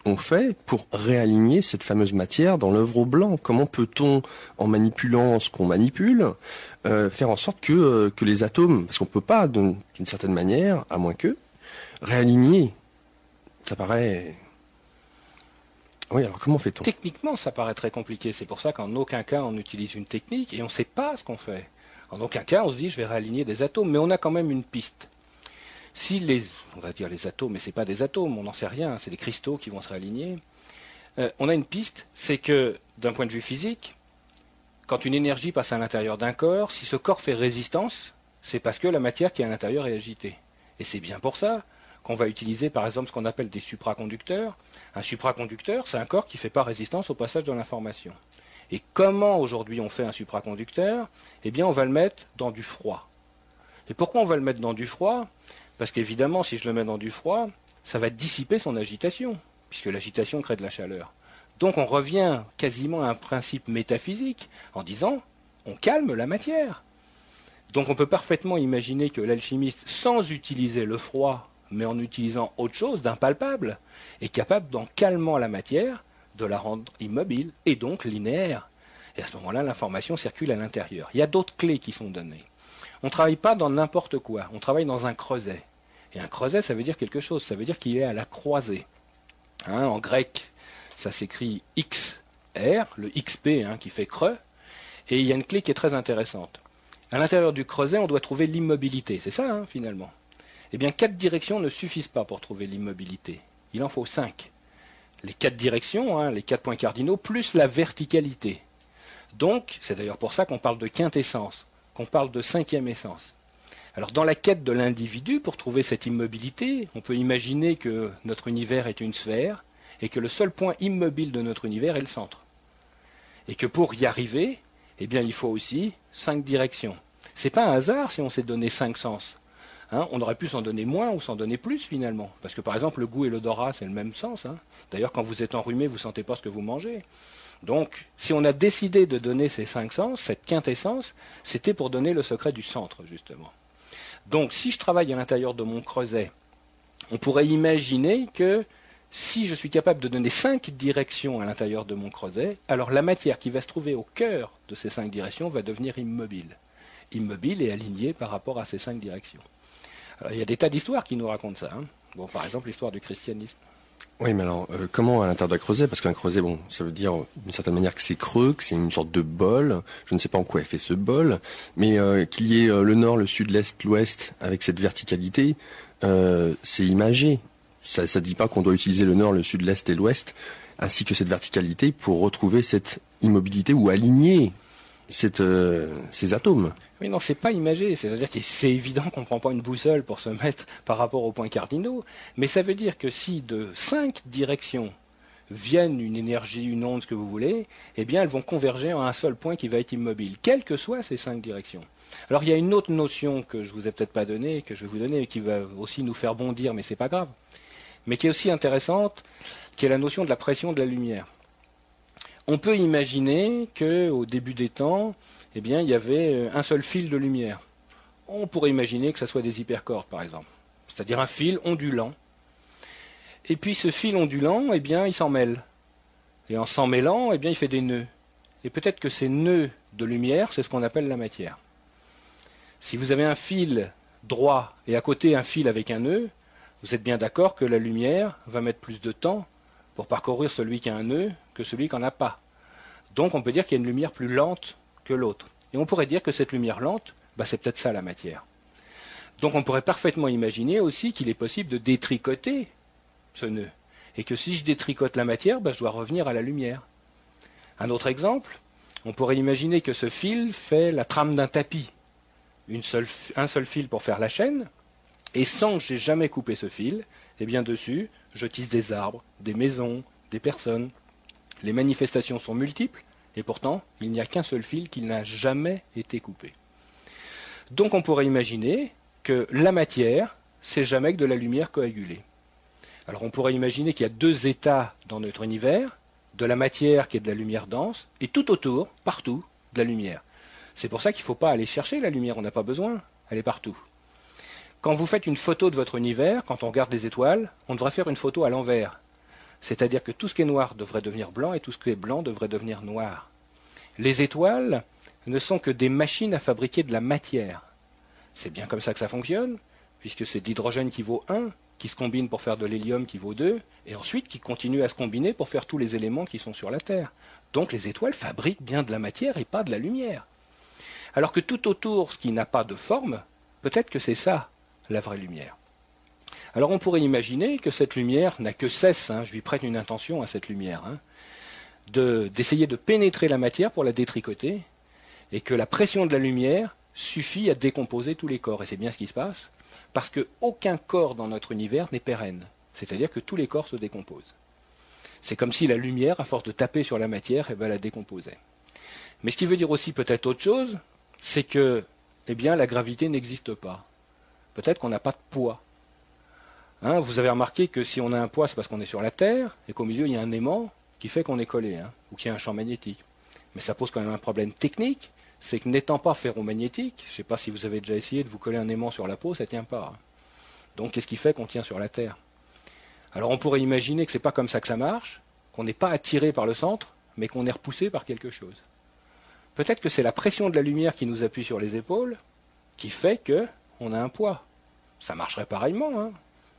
on fait pour réaligner cette fameuse matière dans l'œuvre au blanc? Comment peut-on, en manipulant ce qu'on manipule, faire en sorte que les atomes, parce qu'on ne peut pas, d'une certaine manière, à moins que, réaligner, ça paraît... Oui, alors comment fait-on? Techniquement, ça paraît très compliqué. C'est pour ça qu'en aucun cas on utilise une technique et on ne sait pas ce qu'on fait. En aucun cas on se dit je vais réaligner des atomes, mais on a quand même une piste. Si on va dire les atomes, mais ce n'est pas des atomes, on n'en sait rien, c'est des cristaux qui vont se réaligner. On a une piste, c'est que d'un point de vue physique, quand une énergie passe à l'intérieur d'un corps, si ce corps fait résistance, c'est parce que la matière qui est à l'intérieur est agitée. Et c'est bien pour ça qu'on va utiliser par exemple ce qu'on appelle des supraconducteurs. Un supraconducteur, c'est un corps qui ne fait pas résistance au passage de l'information. Et comment aujourd'hui on fait un supraconducteur? Eh bien on va le mettre dans du froid. Et pourquoi on va le mettre dans du froid? Parce qu'évidemment, si je le mets dans du froid, ça va dissiper son agitation, puisque l'agitation crée de la chaleur. Donc on revient quasiment à un principe métaphysique en disant on calme la matière. Donc on peut parfaitement imaginer que l'alchimiste, sans utiliser le froid, mais en utilisant autre chose d'impalpable, est capable, en calmant la matière, de la rendre immobile et donc linéaire. Et à ce moment-là, l'information circule à l'intérieur. Il y a d'autres clés qui sont données. On ne travaille pas dans n'importe quoi, on travaille dans un creuset. Et un creuset, ça veut dire quelque chose, ça veut dire qu'il est à la croisée. En grec, ça s'écrit XR, le XP qui fait creux, et il y a une clé qui est très intéressante. À l'intérieur du creuset, on doit trouver l'immobilité, c'est ça finalement. Eh bien, 4 directions ne suffisent pas pour trouver l'immobilité, il en faut 5. Les 4 directions, les 4 points cardinaux, plus la verticalité. Donc, c'est d'ailleurs pour ça qu'on parle de quintessence, qu'on parle de 5e essence. Alors dans la quête de l'individu, pour trouver cette immobilité, on peut imaginer que notre univers est une sphère et que le seul point immobile de notre univers est le centre. Et que pour y arriver, eh bien, il faut aussi 5 directions. C'est pas un hasard si on s'est donné 5 sens. On aurait pu s'en donner moins ou s'en donner plus finalement. Parce que par exemple, le goût et l'odorat, c'est le même sens. D'ailleurs, quand vous êtes enrhumé, vous ne sentez pas ce que vous mangez. Donc, si on a décidé de donner ces 5 sens, cette quintessence, c'était pour donner le secret du centre, justement. Donc, si je travaille à l'intérieur de mon creuset, on pourrait imaginer que si je suis capable de donner 5 directions à l'intérieur de mon creuset, alors la matière qui va se trouver au cœur de ces 5 directions va devenir immobile. Immobile et alignée par rapport à ces 5 directions. Alors, il y a des tas d'histoires qui nous racontent ça. Bon, par exemple, l'histoire du christianisme. Oui, mais alors, comment à l'intérieur d'un creuset? Parce qu'un creuset, bon, ça veut dire d'une certaine manière que c'est creux, que c'est une sorte de bol. Je ne sais pas en quoi est fait ce bol, mais qu'il y ait le nord, le sud, l'est, l'ouest, avec cette verticalité, c'est imagé. Ça ne dit pas qu'on doit utiliser le nord, le sud, l'est et l'ouest, ainsi que cette verticalité pour retrouver cette immobilité ou aligner ces atomes. Oui, non, c'est pas imagé. C'est-à-dire que c'est évident qu'on ne prend pas une boussole pour se mettre par rapport aux points cardinaux. Mais ça veut dire que si de 5 directions viennent une énergie, une onde, ce que vous voulez, eh bien, elles vont converger en un seul point qui va être immobile, quelles que soient ces 5 directions. Alors, il y a une autre notion que je vous ai peut-être pas donnée, que je vais vous donner, et qui va aussi nous faire bondir, mais c'est pas grave. Mais qui est aussi intéressante, qui est la notion de la pression de la lumière. On peut imaginer qu'au début des temps, eh bien, il y avait un seul fil de lumière. On pourrait imaginer que ce soit des hypercordes, par exemple. C'est-à-dire un fil ondulant. Et puis ce fil ondulant, eh bien, il s'en mêle. Et en s'en mêlant, eh bien, il fait des nœuds. Et peut-être que ces nœuds de lumière, c'est ce qu'on appelle la matière. Si vous avez un fil droit et à côté un fil avec un nœud, vous êtes bien d'accord que la lumière va mettre plus de temps pour parcourir celui qui a un nœud que celui qui n'en a pas. Donc on peut dire qu'il y a une lumière plus lente que l'autre. Et on pourrait dire que cette lumière lente, c'est peut-être ça la matière. Donc on pourrait parfaitement imaginer aussi qu'il est possible de détricoter ce nœud. Et que si je détricote la matière, je dois revenir à la lumière. Un autre exemple, on pourrait imaginer que ce fil fait la trame d'un tapis. Un seul fil pour faire la chaîne, Et sans que j'ai jamais coupé ce fil, eh bien dessus, je tisse des arbres, des maisons, des personnes. Les manifestations sont multiples, et pourtant, il n'y a qu'un seul fil qui n'a jamais été coupé. Donc on pourrait imaginer que la matière, c'est jamais que de la lumière coagulée. Alors on pourrait imaginer qu'il y a deux états dans notre univers, de la matière qui est de la lumière dense, et tout autour, partout, de la lumière. C'est pour ça qu'il ne faut pas aller chercher la lumière, on n'a pas besoin, elle est partout. Quand vous faites une photo de votre univers, quand on regarde les étoiles, on devrait faire une photo à l'envers. C'est-à-dire que tout ce qui est noir devrait devenir blanc et tout ce qui est blanc devrait devenir noir. Les étoiles ne sont que des machines à fabriquer de la matière. C'est bien comme ça que ça fonctionne, puisque c'est de l'hydrogène qui vaut 1, qui se combine pour faire de l'hélium qui vaut 2, et ensuite qui continue à se combiner pour faire tous les éléments qui sont sur la Terre. Donc les étoiles fabriquent bien de la matière et pas de la lumière. Alors que tout autour, ce qui n'a pas de forme, peut-être que c'est ça, la vraie lumière. Alors on pourrait imaginer que cette lumière n'a que cesse, je lui prête une intention à cette lumière, d'essayer de pénétrer la matière pour la détricoter, et que la pression de la lumière suffit à décomposer tous les corps. Et c'est bien ce qui se passe, parce qu'aucun corps dans notre univers n'est pérenne. C'est-à-dire que tous les corps se décomposent. C'est comme si la lumière, à force de taper sur la matière, la décomposait. Mais ce qui veut dire aussi peut-être autre chose, c'est que la gravité n'existe pas. Peut-être qu'on n'a pas de poids. Vous avez remarqué que si on a un poids, c'est parce qu'on est sur la Terre, et qu'au milieu, il y a un aimant qui fait qu'on est collé, ou qu'il y a un champ magnétique. Mais ça pose quand même un problème technique, c'est que n'étant pas ferromagnétique, je ne sais pas si vous avez déjà essayé de vous coller un aimant sur la peau, ça ne tient pas. Donc qu'est-ce qui fait qu'on tient sur la Terre? Alors on pourrait imaginer que ce n'est pas comme ça que ça marche, qu'on n'est pas attiré par le centre, mais qu'on est repoussé par quelque chose. Peut-être que c'est la pression de la lumière qui nous appuie sur les épaules, qui fait qu'on a un poids. Ça marcherait pareillement,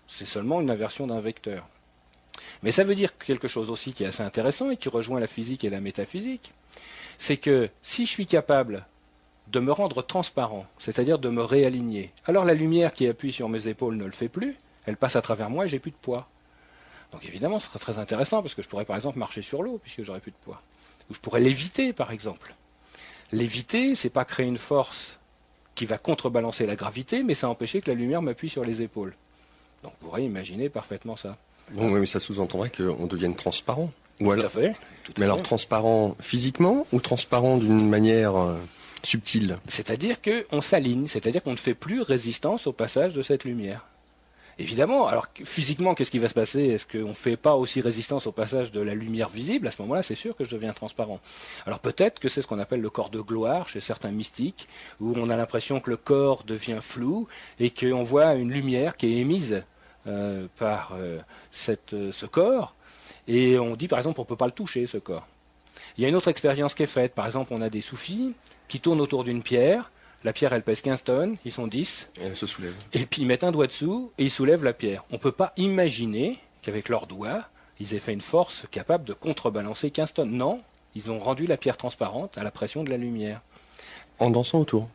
C'est seulement une inversion d'un vecteur. Mais ça veut dire quelque chose aussi qui est assez intéressant et qui rejoint la physique et la métaphysique. C'est que si je suis capable de me rendre transparent, c'est-à-dire de me réaligner, alors la lumière qui appuie sur mes épaules ne le fait plus, elle passe à travers moi et j'ai plus de poids. Donc évidemment, ce serait très intéressant parce que je pourrais par exemple marcher sur l'eau puisque j'aurais plus de poids. Ou je pourrais léviter par exemple. Léviter, c'est pas créer une force qui va contrebalancer la gravité, mais ça empêcher que la lumière m'appuie sur les épaules. Donc on pourrait imaginer parfaitement ça. Bon, mais ça sous-entendrait qu'on devienne transparent. Ou alors, tout à fait. Mais alors transparent physiquement ou transparent d'une manière subtile? C'est-à-dire qu'on s'aligne, c'est-à-dire qu'on ne fait plus résistance au passage de cette lumière. Évidemment, alors physiquement, qu'est-ce qui va se passer? Est-ce qu'on ne fait pas aussi résistance au passage de la lumière visible? À ce moment-là, c'est sûr que je deviens transparent. Alors peut-être que c'est ce qu'on appelle le corps de gloire chez certains mystiques, où on a l'impression que le corps devient flou et qu'on voit une lumière qui est émise par ce corps, et on dit par exemple on ne peut pas le toucher, ce corps. Il y a une autre expérience qui est faite. Par exemple, on a des soufis qui tournent autour d'une pierre. La pierre, elle pèse 15 tonnes, ils sont 10. Et elle se soulève. Et puis ils mettent un doigt dessous et ils soulèvent la pierre. On ne peut pas imaginer qu'avec leurs doigts, ils aient fait une force capable de contrebalancer 15 tonnes. Non, ils ont rendu la pierre transparente à la pression de la lumière. En dansant autour.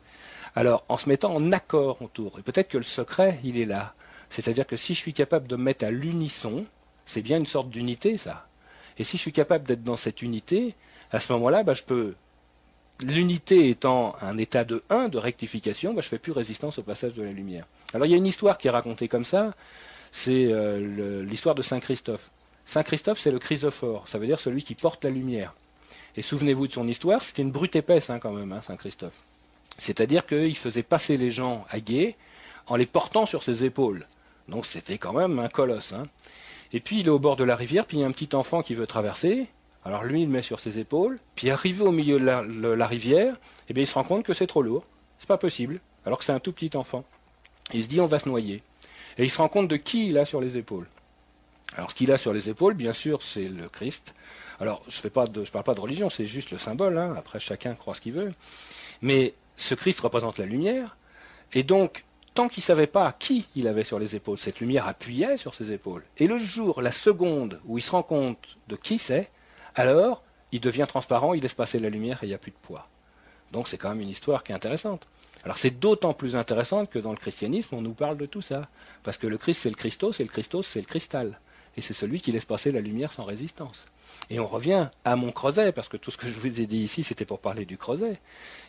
Alors, en se mettant en accord autour. Et peut-être que le secret, il est là. C'est-à-dire que si je suis capable de me mettre à l'unisson, c'est bien une sorte d'unité, ça. Et si je suis capable d'être dans cette unité, à ce moment-là, je peux... L'unité étant un état de 1, de rectification, je ne fais plus résistance au passage de la lumière. Alors il y a une histoire qui est racontée comme ça, c'est l'histoire de Saint Christophe. Saint Christophe, c'est le chrysophore, ça veut dire celui qui porte la lumière. Et souvenez-vous de son histoire, c'était une brute épaisse quand même, Saint Christophe. C'est-à-dire qu'il faisait passer les gens à gué en les portant sur ses épaules. Donc c'était quand même un colosse. Et puis il est au bord de la rivière, puis il y a un petit enfant qui veut traverser. Alors lui, il le met sur ses épaules, puis arrivé au milieu de la rivière, il se rend compte que c'est trop lourd, c'est pas possible, alors que c'est un tout petit enfant. Il se dit, on va se noyer. Et il se rend compte de qui il a sur les épaules. Alors ce qu'il a sur les épaules, bien sûr, c'est le Christ. Alors je parle pas de religion, c'est juste le symbole, après chacun croit ce qu'il veut. Mais ce Christ représente la lumière, et donc, tant qu'il ne savait pas qui il avait sur les épaules, cette lumière appuyait sur ses épaules. Et le jour, la seconde où il se rend compte de qui c'est, alors, il devient transparent, il laisse passer la lumière et il n'y a plus de poids. Donc c'est quand même une histoire qui est intéressante. Alors c'est d'autant plus intéressante que dans le christianisme, on nous parle de tout ça. Parce que le Christ, c'est le Christos, et le Christos, c'est le cristal. Et c'est celui qui laisse passer la lumière sans résistance. Et on revient à mon creuset, parce que tout ce que je vous ai dit ici, c'était pour parler du creuset,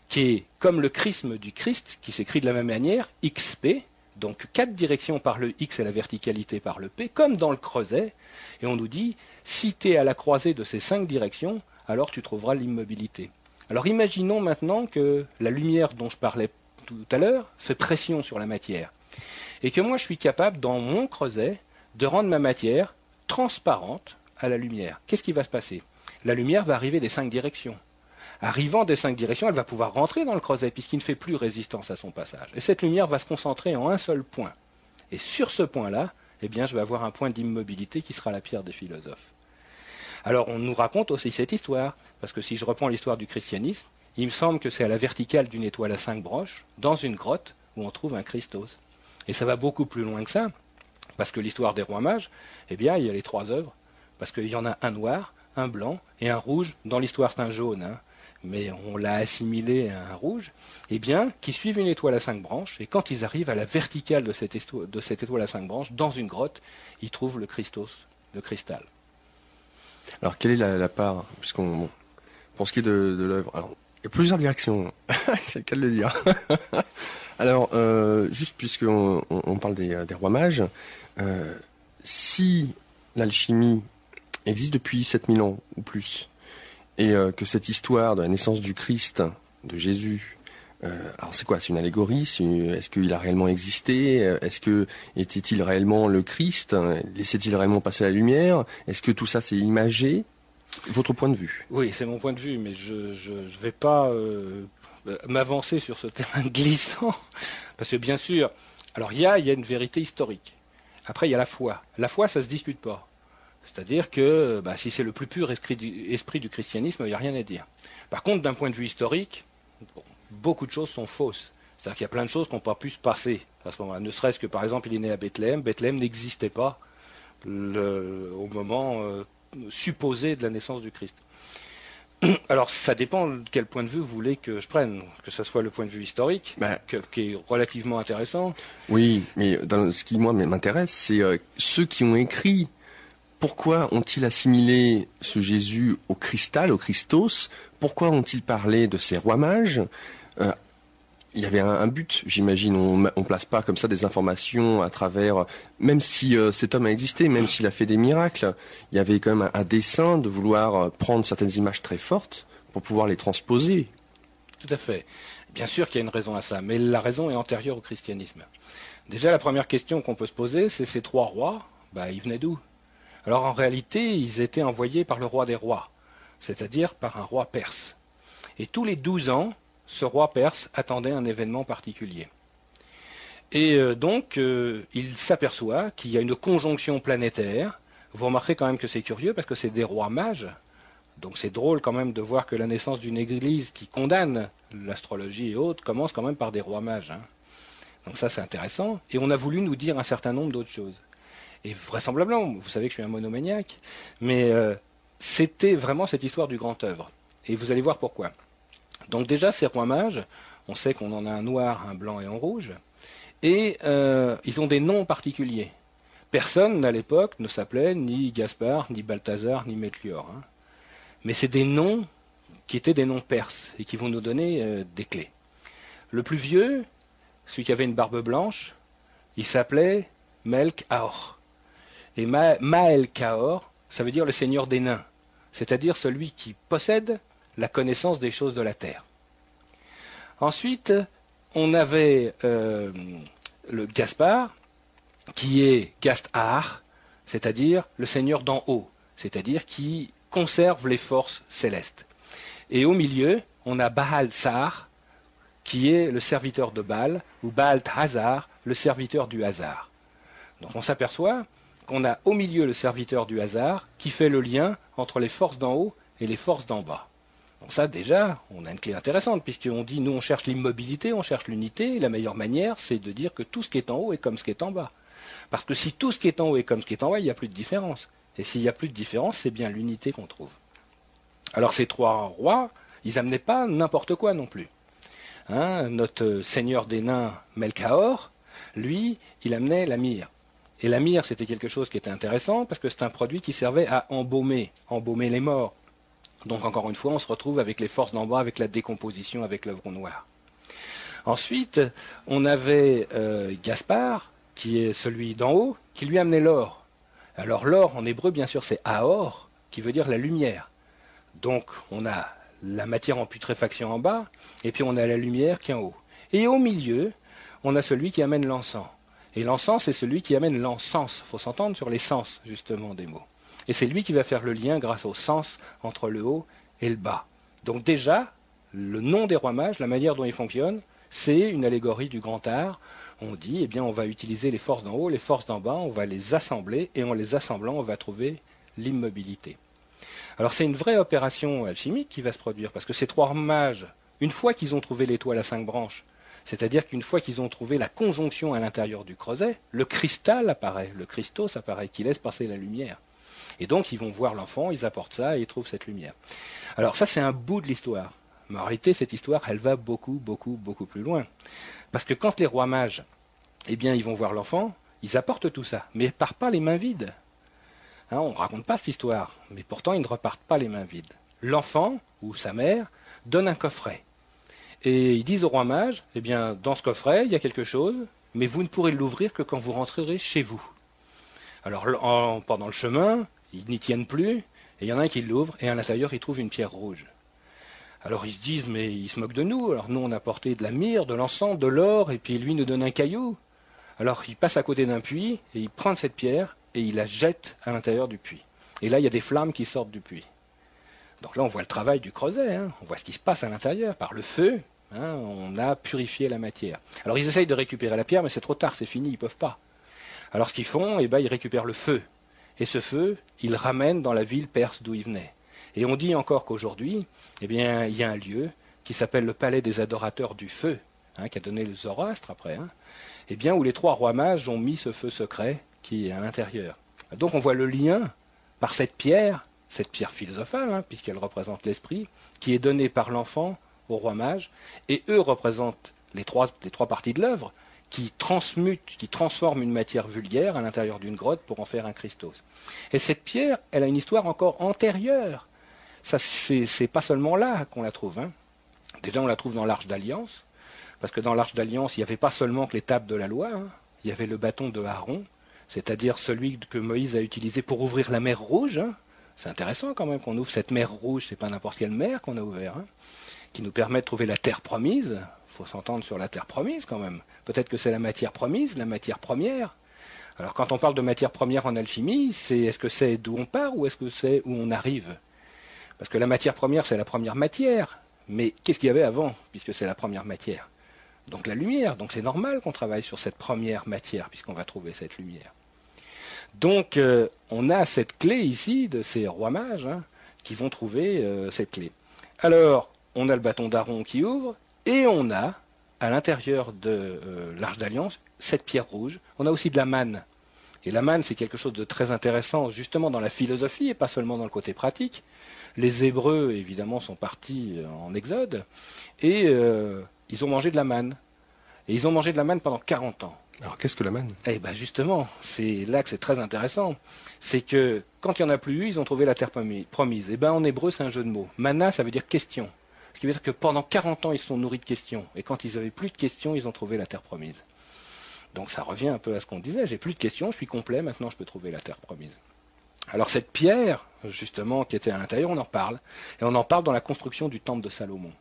qui est comme le chrisme du Christ, qui s'écrit de la même manière, XP, Donc 4 directions par le X et la verticalité par le P, comme dans le creuset. Et on nous dit, si tu es à la croisée de ces 5 directions, alors tu trouveras l'immobilité. Alors imaginons maintenant que la lumière dont je parlais tout à l'heure fait pression sur la matière. Et que moi je suis capable, dans mon creuset, de rendre ma matière transparente à la lumière. Qu'est-ce qui va se passer? La lumière va arriver des 5 directions. Arrivant des 5 directions, elle va pouvoir rentrer dans le creuset puisqu'il ne fait plus résistance à son passage. Et cette lumière va se concentrer en un seul point. Et sur ce point-là, eh bien, je vais avoir un point d'immobilité qui sera la pierre des philosophes. Alors, on nous raconte aussi cette histoire, parce que si je reprends l'histoire du christianisme, il me semble que c'est à la verticale d'une étoile à 5 branches, dans une grotte, où on trouve un Christos. Et ça va beaucoup plus loin que ça, parce que l'histoire des rois mages, eh bien, il y a les 3 œuvres, parce qu'il y en a un noir, un blanc et un rouge. Dans l'histoire, c'est un jaune, hein, mais on l'a assimilé à un rouge, eh bien, qui suivent une étoile à 5 branches, et quand ils arrivent à la verticale de cette étoile à 5 branches, dans une grotte, ils trouvent le Christos, le cristal. Alors, quelle est la part, puisqu'on, bon, pour ce qui est de l'œuvre, alors, il y a plusieurs directions, c'est le cas de le dire. Alors, juste puisqu'on parle des rois mages, si l'alchimie existe depuis 7000 ans ou plus, et que cette histoire de la naissance du Christ, de Jésus, alors c'est quoi? C'est une allégorie? Est-ce qu'il a réellement existé? Était-il réellement le Christ? Laissait-il réellement passer la lumière? Est-ce que tout ça c'est imagé? Votre point de vue? Oui, c'est mon point de vue, mais je vais pas m'avancer sur ce terrain glissant, parce que bien sûr, alors il y a une vérité historique. Après, il y a la foi. La foi, ça se discute pas. C'est-à-dire que si c'est le plus pur esprit du christianisme, il n'y a rien à dire. Par contre, d'un point de vue historique, beaucoup de choses sont fausses. C'est-à-dire qu'il y a plein de choses qui n'ont pas pu se passer à ce moment-là. Ne serait-ce que, par exemple, il est né à Bethléem. Bethléem n'existait pas au moment supposé de la naissance du Christ. Alors, ça dépend de quel point de vue vous voulez que je prenne, que ce soit le point de vue historique, qui est relativement intéressant. Oui, mais ce qui, moi, m'intéresse, c'est ceux qui ont écrit. Pourquoi ont-ils assimilé ce Jésus au cristal, au Christos? Pourquoi ont-ils parlé de ces rois mages? Il y avait un but, j'imagine. On place pas comme ça des informations à travers. Même si cet homme a existé, même s'il a fait des miracles, il y avait quand même un dessein de vouloir prendre certaines images très fortes pour pouvoir les transposer. Tout à fait. Bien sûr qu'il y a une raison à ça, mais la raison est antérieure au christianisme. Déjà, la première question qu'on peut se poser, c'est ces 3 rois, ils venaient d'où? Alors en réalité, ils étaient envoyés par le roi des rois, c'est-à-dire par un roi perse. Et tous les 12 ans, ce roi perse attendait un événement particulier. Et donc, il s'aperçoit qu'il y a une conjonction planétaire. Vous remarquerez quand même que c'est curieux parce que c'est des rois mages. Donc c'est drôle quand même de voir que la naissance d'une église qui condamne l'astrologie et autres commence quand même par des rois mages. Hein. Donc ça c'est intéressant. Et on a voulu nous dire un certain nombre d'autres choses. Et vraisemblablement, vous savez que je suis un monomaniaque, mais c'était vraiment cette histoire du grand œuvre. Et vous allez voir pourquoi. Donc déjà, ces rois mages, on sait qu'on en a un noir, un blanc et un rouge, et ils ont des noms particuliers. Personne, à l'époque, ne s'appelait ni Gaspard, ni Balthazar, ni Melchior. Hein. Mais c'est des noms qui étaient des noms perses, et qui vont nous donner des clés. Le plus vieux, celui qui avait une barbe blanche, il s'appelait Melk-Aor. Et Mael-Kaor, ça veut dire le seigneur des nains, c'est-à-dire celui qui possède la connaissance des choses de la terre. Ensuite, on avait le Gaspard, qui est Gast-Ahar, c'est-à-dire le seigneur d'en haut, c'est-à-dire qui conserve les forces célestes. Et au milieu, on a Baal-Sar, qui est le serviteur de Baal, ou Baal-Hazar, le serviteur du hasard. Donc on s'aperçoit qu'on a au milieu le serviteur du hasard qui fait le lien entre les forces d'en haut et les forces d'en bas. Donc ça déjà, on a une clé intéressante, puisqu'on dit nous on cherche l'immobilité, on cherche l'unité, et la meilleure manière c'est de dire que tout ce qui est en haut est comme ce qui est en bas. Parce que si tout ce qui est en haut est comme ce qui est en bas, il n'y a plus de différence. Et s'il n'y a plus de différence, c'est bien l'unité qu'on trouve. Alors ces 3 rois, ils n'amenaient pas n'importe quoi non plus. Hein, notre seigneur des nains, Melchior, lui, il amenait la myrrhe. Et la myrrhe, c'était quelque chose qui était intéressant parce que c'est un produit qui servait à embaumer les morts. Donc encore une fois, on se retrouve avec les forces d'en bas, avec la décomposition, avec l'œuvre noire. Ensuite, on avait Gaspard, qui est celui d'en haut, qui lui amenait l'or. Alors l'or, en hébreu, bien sûr, c'est Aor, qui veut dire la lumière. Donc, on a la matière en putréfaction en bas, et puis on a la lumière qui est en haut. Et au milieu, on a celui qui amène l'encens. Et l'encens, c'est celui qui amène l'encens. Il faut s'entendre sur les sens, justement, des mots. Et c'est lui qui va faire le lien grâce au sens entre le haut et le bas. Donc déjà, le nom des rois mages, la manière dont ils fonctionnent, c'est une allégorie du grand art. On dit, eh bien, on va utiliser les forces d'en haut, les forces d'en bas, on va les assembler, et en les assemblant, on va trouver l'immobilité. Alors c'est une vraie opération alchimique qui va se produire, parce que ces trois mages, une fois qu'ils ont trouvé l'étoile à 5 branches, c'est-à-dire qu'une fois qu'ils ont trouvé la conjonction à l'intérieur du creuset, le cristal apparaît, le Christos apparaît, qui laisse passer la lumière. Et donc ils vont voir l'enfant, ils apportent ça et ils trouvent cette lumière. Alors ça c'est un bout de l'histoire. Mais en réalité cette histoire elle va beaucoup plus loin. Parce que quand les rois mages, eh bien ils vont voir l'enfant, ils apportent tout ça, mais ils ne partent pas les mains vides. Hein, on ne raconte pas cette histoire, mais pourtant ils ne repartent pas les mains vides. L'enfant, ou sa mère, donne un coffret. Et ils disent au roi mage, eh bien dans ce coffret il y a quelque chose, mais vous ne pourrez l'ouvrir que quand vous rentrerez chez vous. Alors pendant le chemin, ils n'y tiennent plus, et il y en a un qui l'ouvre, et à l'intérieur, il trouve une pierre rouge. Alors ils se disent, mais ils se moquent de nous, alors nous on a porté de la myrrhe, de l'encens, de l'or, et puis lui nous donne un caillou. Alors il passe à côté d'un puits, et il prend cette pierre, et il la jette à l'intérieur du puits. Et là, il y a des flammes qui sortent du puits. Donc là, on voit le travail du creuset, hein. On voit ce qui se passe à l'intérieur. Par le feu, hein, on a purifié la matière. Alors ils essayent de récupérer la pierre, mais c'est trop tard, c'est fini, ils ne peuvent pas. Alors ce qu'ils font, eh ben, ils récupèrent le feu. Et ce feu, ils le ramènent dans la ville perse d'où ils venaient. Et on dit encore qu'aujourd'hui, eh bien, il y a un lieu qui s'appelle le palais des adorateurs du feu, hein, qui a donné le Zoroastre après, hein, eh bien, où les trois rois mages ont mis ce feu secret qui est à l'intérieur. Donc on voit le lien par cette pierre philosophale, hein, puisqu'elle représente l'esprit, qui est donnée par l'enfant aux rois mages, et eux représentent les trois parties de l'œuvre, qui transmutent, qui transforment une matière vulgaire à l'intérieur d'une grotte pour en faire un Christos. Et cette pierre, elle a une histoire encore antérieure. Ça, c'est pas seulement là qu'on la trouve. Hein. Déjà, on la trouve dans l'Arche d'Alliance, parce que dans l'Arche d'Alliance, il n'y avait pas seulement que les tables de la loi, hein. Il y avait le bâton de Aaron, c'est-à-dire celui que Moïse a utilisé pour ouvrir la mer Rouge. Hein. C'est intéressant quand même qu'on ouvre cette mer Rouge, c'est pas n'importe quelle mer qu'on a ouvert, hein, qui nous permet de trouver la terre promise. Il faut s'entendre sur la terre promise quand même. Peut-être que c'est la matière promise, la matière première. Alors quand on parle de matière première en alchimie, est-ce que c'est d'où on part ou est-ce que c'est où on arrive? Parce que la matière première, c'est la première matière. Mais qu'est-ce qu'il y avait avant, puisque c'est la première matière? Donc la lumière. Donc c'est normal qu'on travaille sur cette première matière, puisqu'on va trouver cette lumière. Donc on a cette clé ici de ces rois mages, hein, qui vont trouver cette clé. Alors, on a le bâton d'Aaron qui ouvre, et on a, à l'intérieur de l'Arche d'Alliance, cette pierre rouge. On a aussi de la manne. Et la manne, c'est quelque chose de très intéressant, justement dans la philosophie, et pas seulement dans le côté pratique. Les Hébreux, évidemment, sont partis en Exode, et ils ont mangé de la manne. Et ils ont mangé de la manne pendant 40 ans. Alors qu'est-ce que la manne? Eh bien justement, c'est là que c'est très intéressant. C'est que quand il n'y en a plus eu, ils ont trouvé la terre promise. Eh bien en hébreu, c'est un jeu de mots. Manna, ça veut dire question. Ce qui veut dire que pendant 40 ans, ils se sont nourris de questions. Et quand ils n'avaient plus de questions, ils ont trouvé la terre promise. Donc ça revient un peu à ce qu'on disait. J'ai plus de questions, je suis complet, maintenant je peux trouver la terre promise. Alors cette pierre, justement, qui était à l'intérieur, on en parle. Et on en parle dans la construction du temple de Salomon.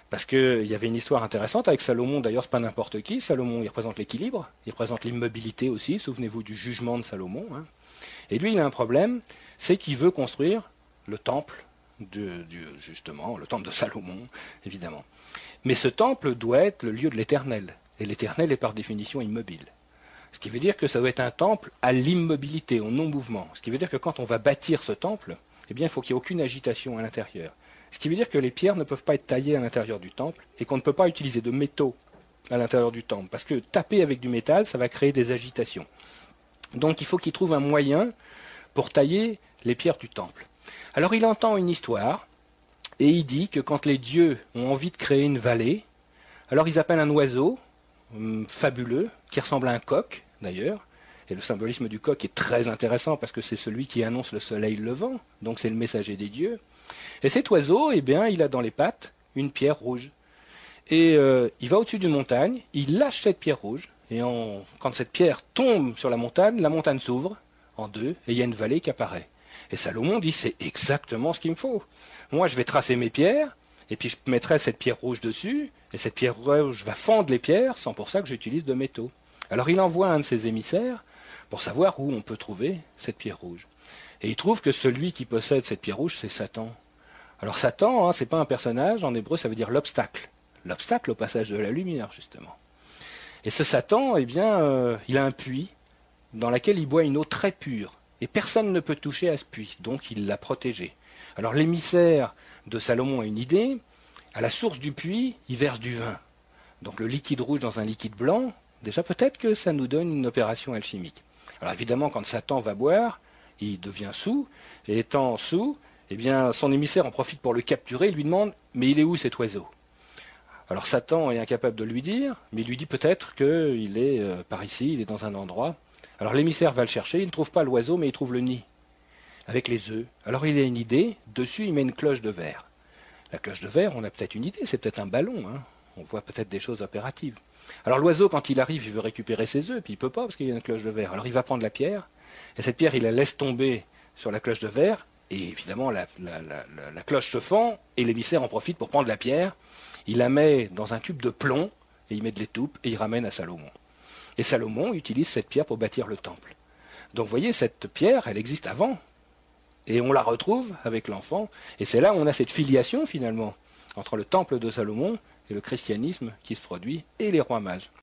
Parce qu'il y avait une histoire intéressante avec Salomon, d'ailleurs c'est pas n'importe qui, Salomon il représente l'équilibre, il représente l'immobilité aussi, souvenez-vous du jugement de Salomon. Hein. Et lui il a un problème, c'est qu'il veut construire le temple, justement, le temple de Salomon, évidemment. Mais ce temple doit être le lieu de l'éternel, et l'éternel est par définition immobile. Ce qui veut dire que ça doit être un temple à l'immobilité, au non-mouvement. Ce qui veut dire que quand on va bâtir ce temple, eh bien il faut qu'il n'y ait aucune agitation à l'intérieur. Ce qui veut dire que les pierres ne peuvent pas être taillées à l'intérieur du temple et qu'on ne peut pas utiliser de métaux à l'intérieur du temple. Parce que taper avec du métal, ça va créer des agitations. Donc il faut qu'il trouve un moyen pour tailler les pierres du temple. Alors il entend une histoire et il dit que quand les dieux ont envie de créer une vallée, alors ils appellent un oiseau fabuleux qui ressemble à un coq d'ailleurs. Et le symbolisme du coq est très intéressant parce que c'est celui qui annonce le soleil levant. Donc c'est le messager des dieux. Et cet oiseau, eh bien, il a dans les pattes une pierre rouge. Et il va au-dessus d'une montagne, il lâche cette pierre rouge, et quand cette pierre tombe sur la montagne s'ouvre en deux, et il y a une vallée qui apparaît. Et Salomon dit, c'est exactement ce qu'il me faut. Moi, je vais tracer mes pierres, et puis je mettrai cette pierre rouge dessus, et cette pierre rouge va fendre les pierres, sans pour ça que j'utilise de métaux. Alors il envoie un de ses émissaires pour savoir où on peut trouver cette pierre rouge. Et il trouve que celui qui possède cette pierre rouge, c'est Satan. Alors Satan, c'est pas un personnage, en hébreu ça veut dire l'obstacle. L'obstacle au passage de la lumière, justement. Et ce Satan, il a un puits dans lequel il boit une eau très pure. Et personne ne peut toucher à ce puits, donc il l'a protégé. Alors l'émissaire de Salomon a une idée. À la source du puits, il verse du vin. Donc le liquide rouge dans un liquide blanc, déjà peut-être que ça nous donne une opération alchimique. Alors évidemment, quand Satan va boire, il devient saoul. Et étant saoul, son émissaire en profite pour le capturer. Il lui demande, mais il est où cet oiseau ? Alors Satan est incapable de lui dire, mais il lui dit peut-être qu'il est par ici, il est dans un endroit. Alors l'émissaire va le chercher, il ne trouve pas l'oiseau, mais il trouve le nid, avec les œufs. Alors il a une idée, dessus il met une cloche de verre. La cloche de verre, on a peut-être une idée, c'est peut-être un ballon, on voit peut-être des choses opératives. Alors l'oiseau, quand il arrive, il veut récupérer ses œufs, puis il ne peut pas parce qu'il y a une cloche de verre. Alors il va prendre la pierre, et cette pierre, il la laisse tomber sur la cloche de verre, et évidemment la cloche se fend, et l'émissaire en profite pour prendre la pierre. Il la met dans un tube de plomb, et il met de l'étoupe, et il ramène à Salomon. Et Salomon utilise cette pierre pour bâtir le temple. Donc vous voyez, cette pierre, elle existe avant. Et on la retrouve avec l'enfant. Et c'est là où on a cette filiation, finalement, entre le temple de Salomon et le christianisme qui se produit, et les rois mages.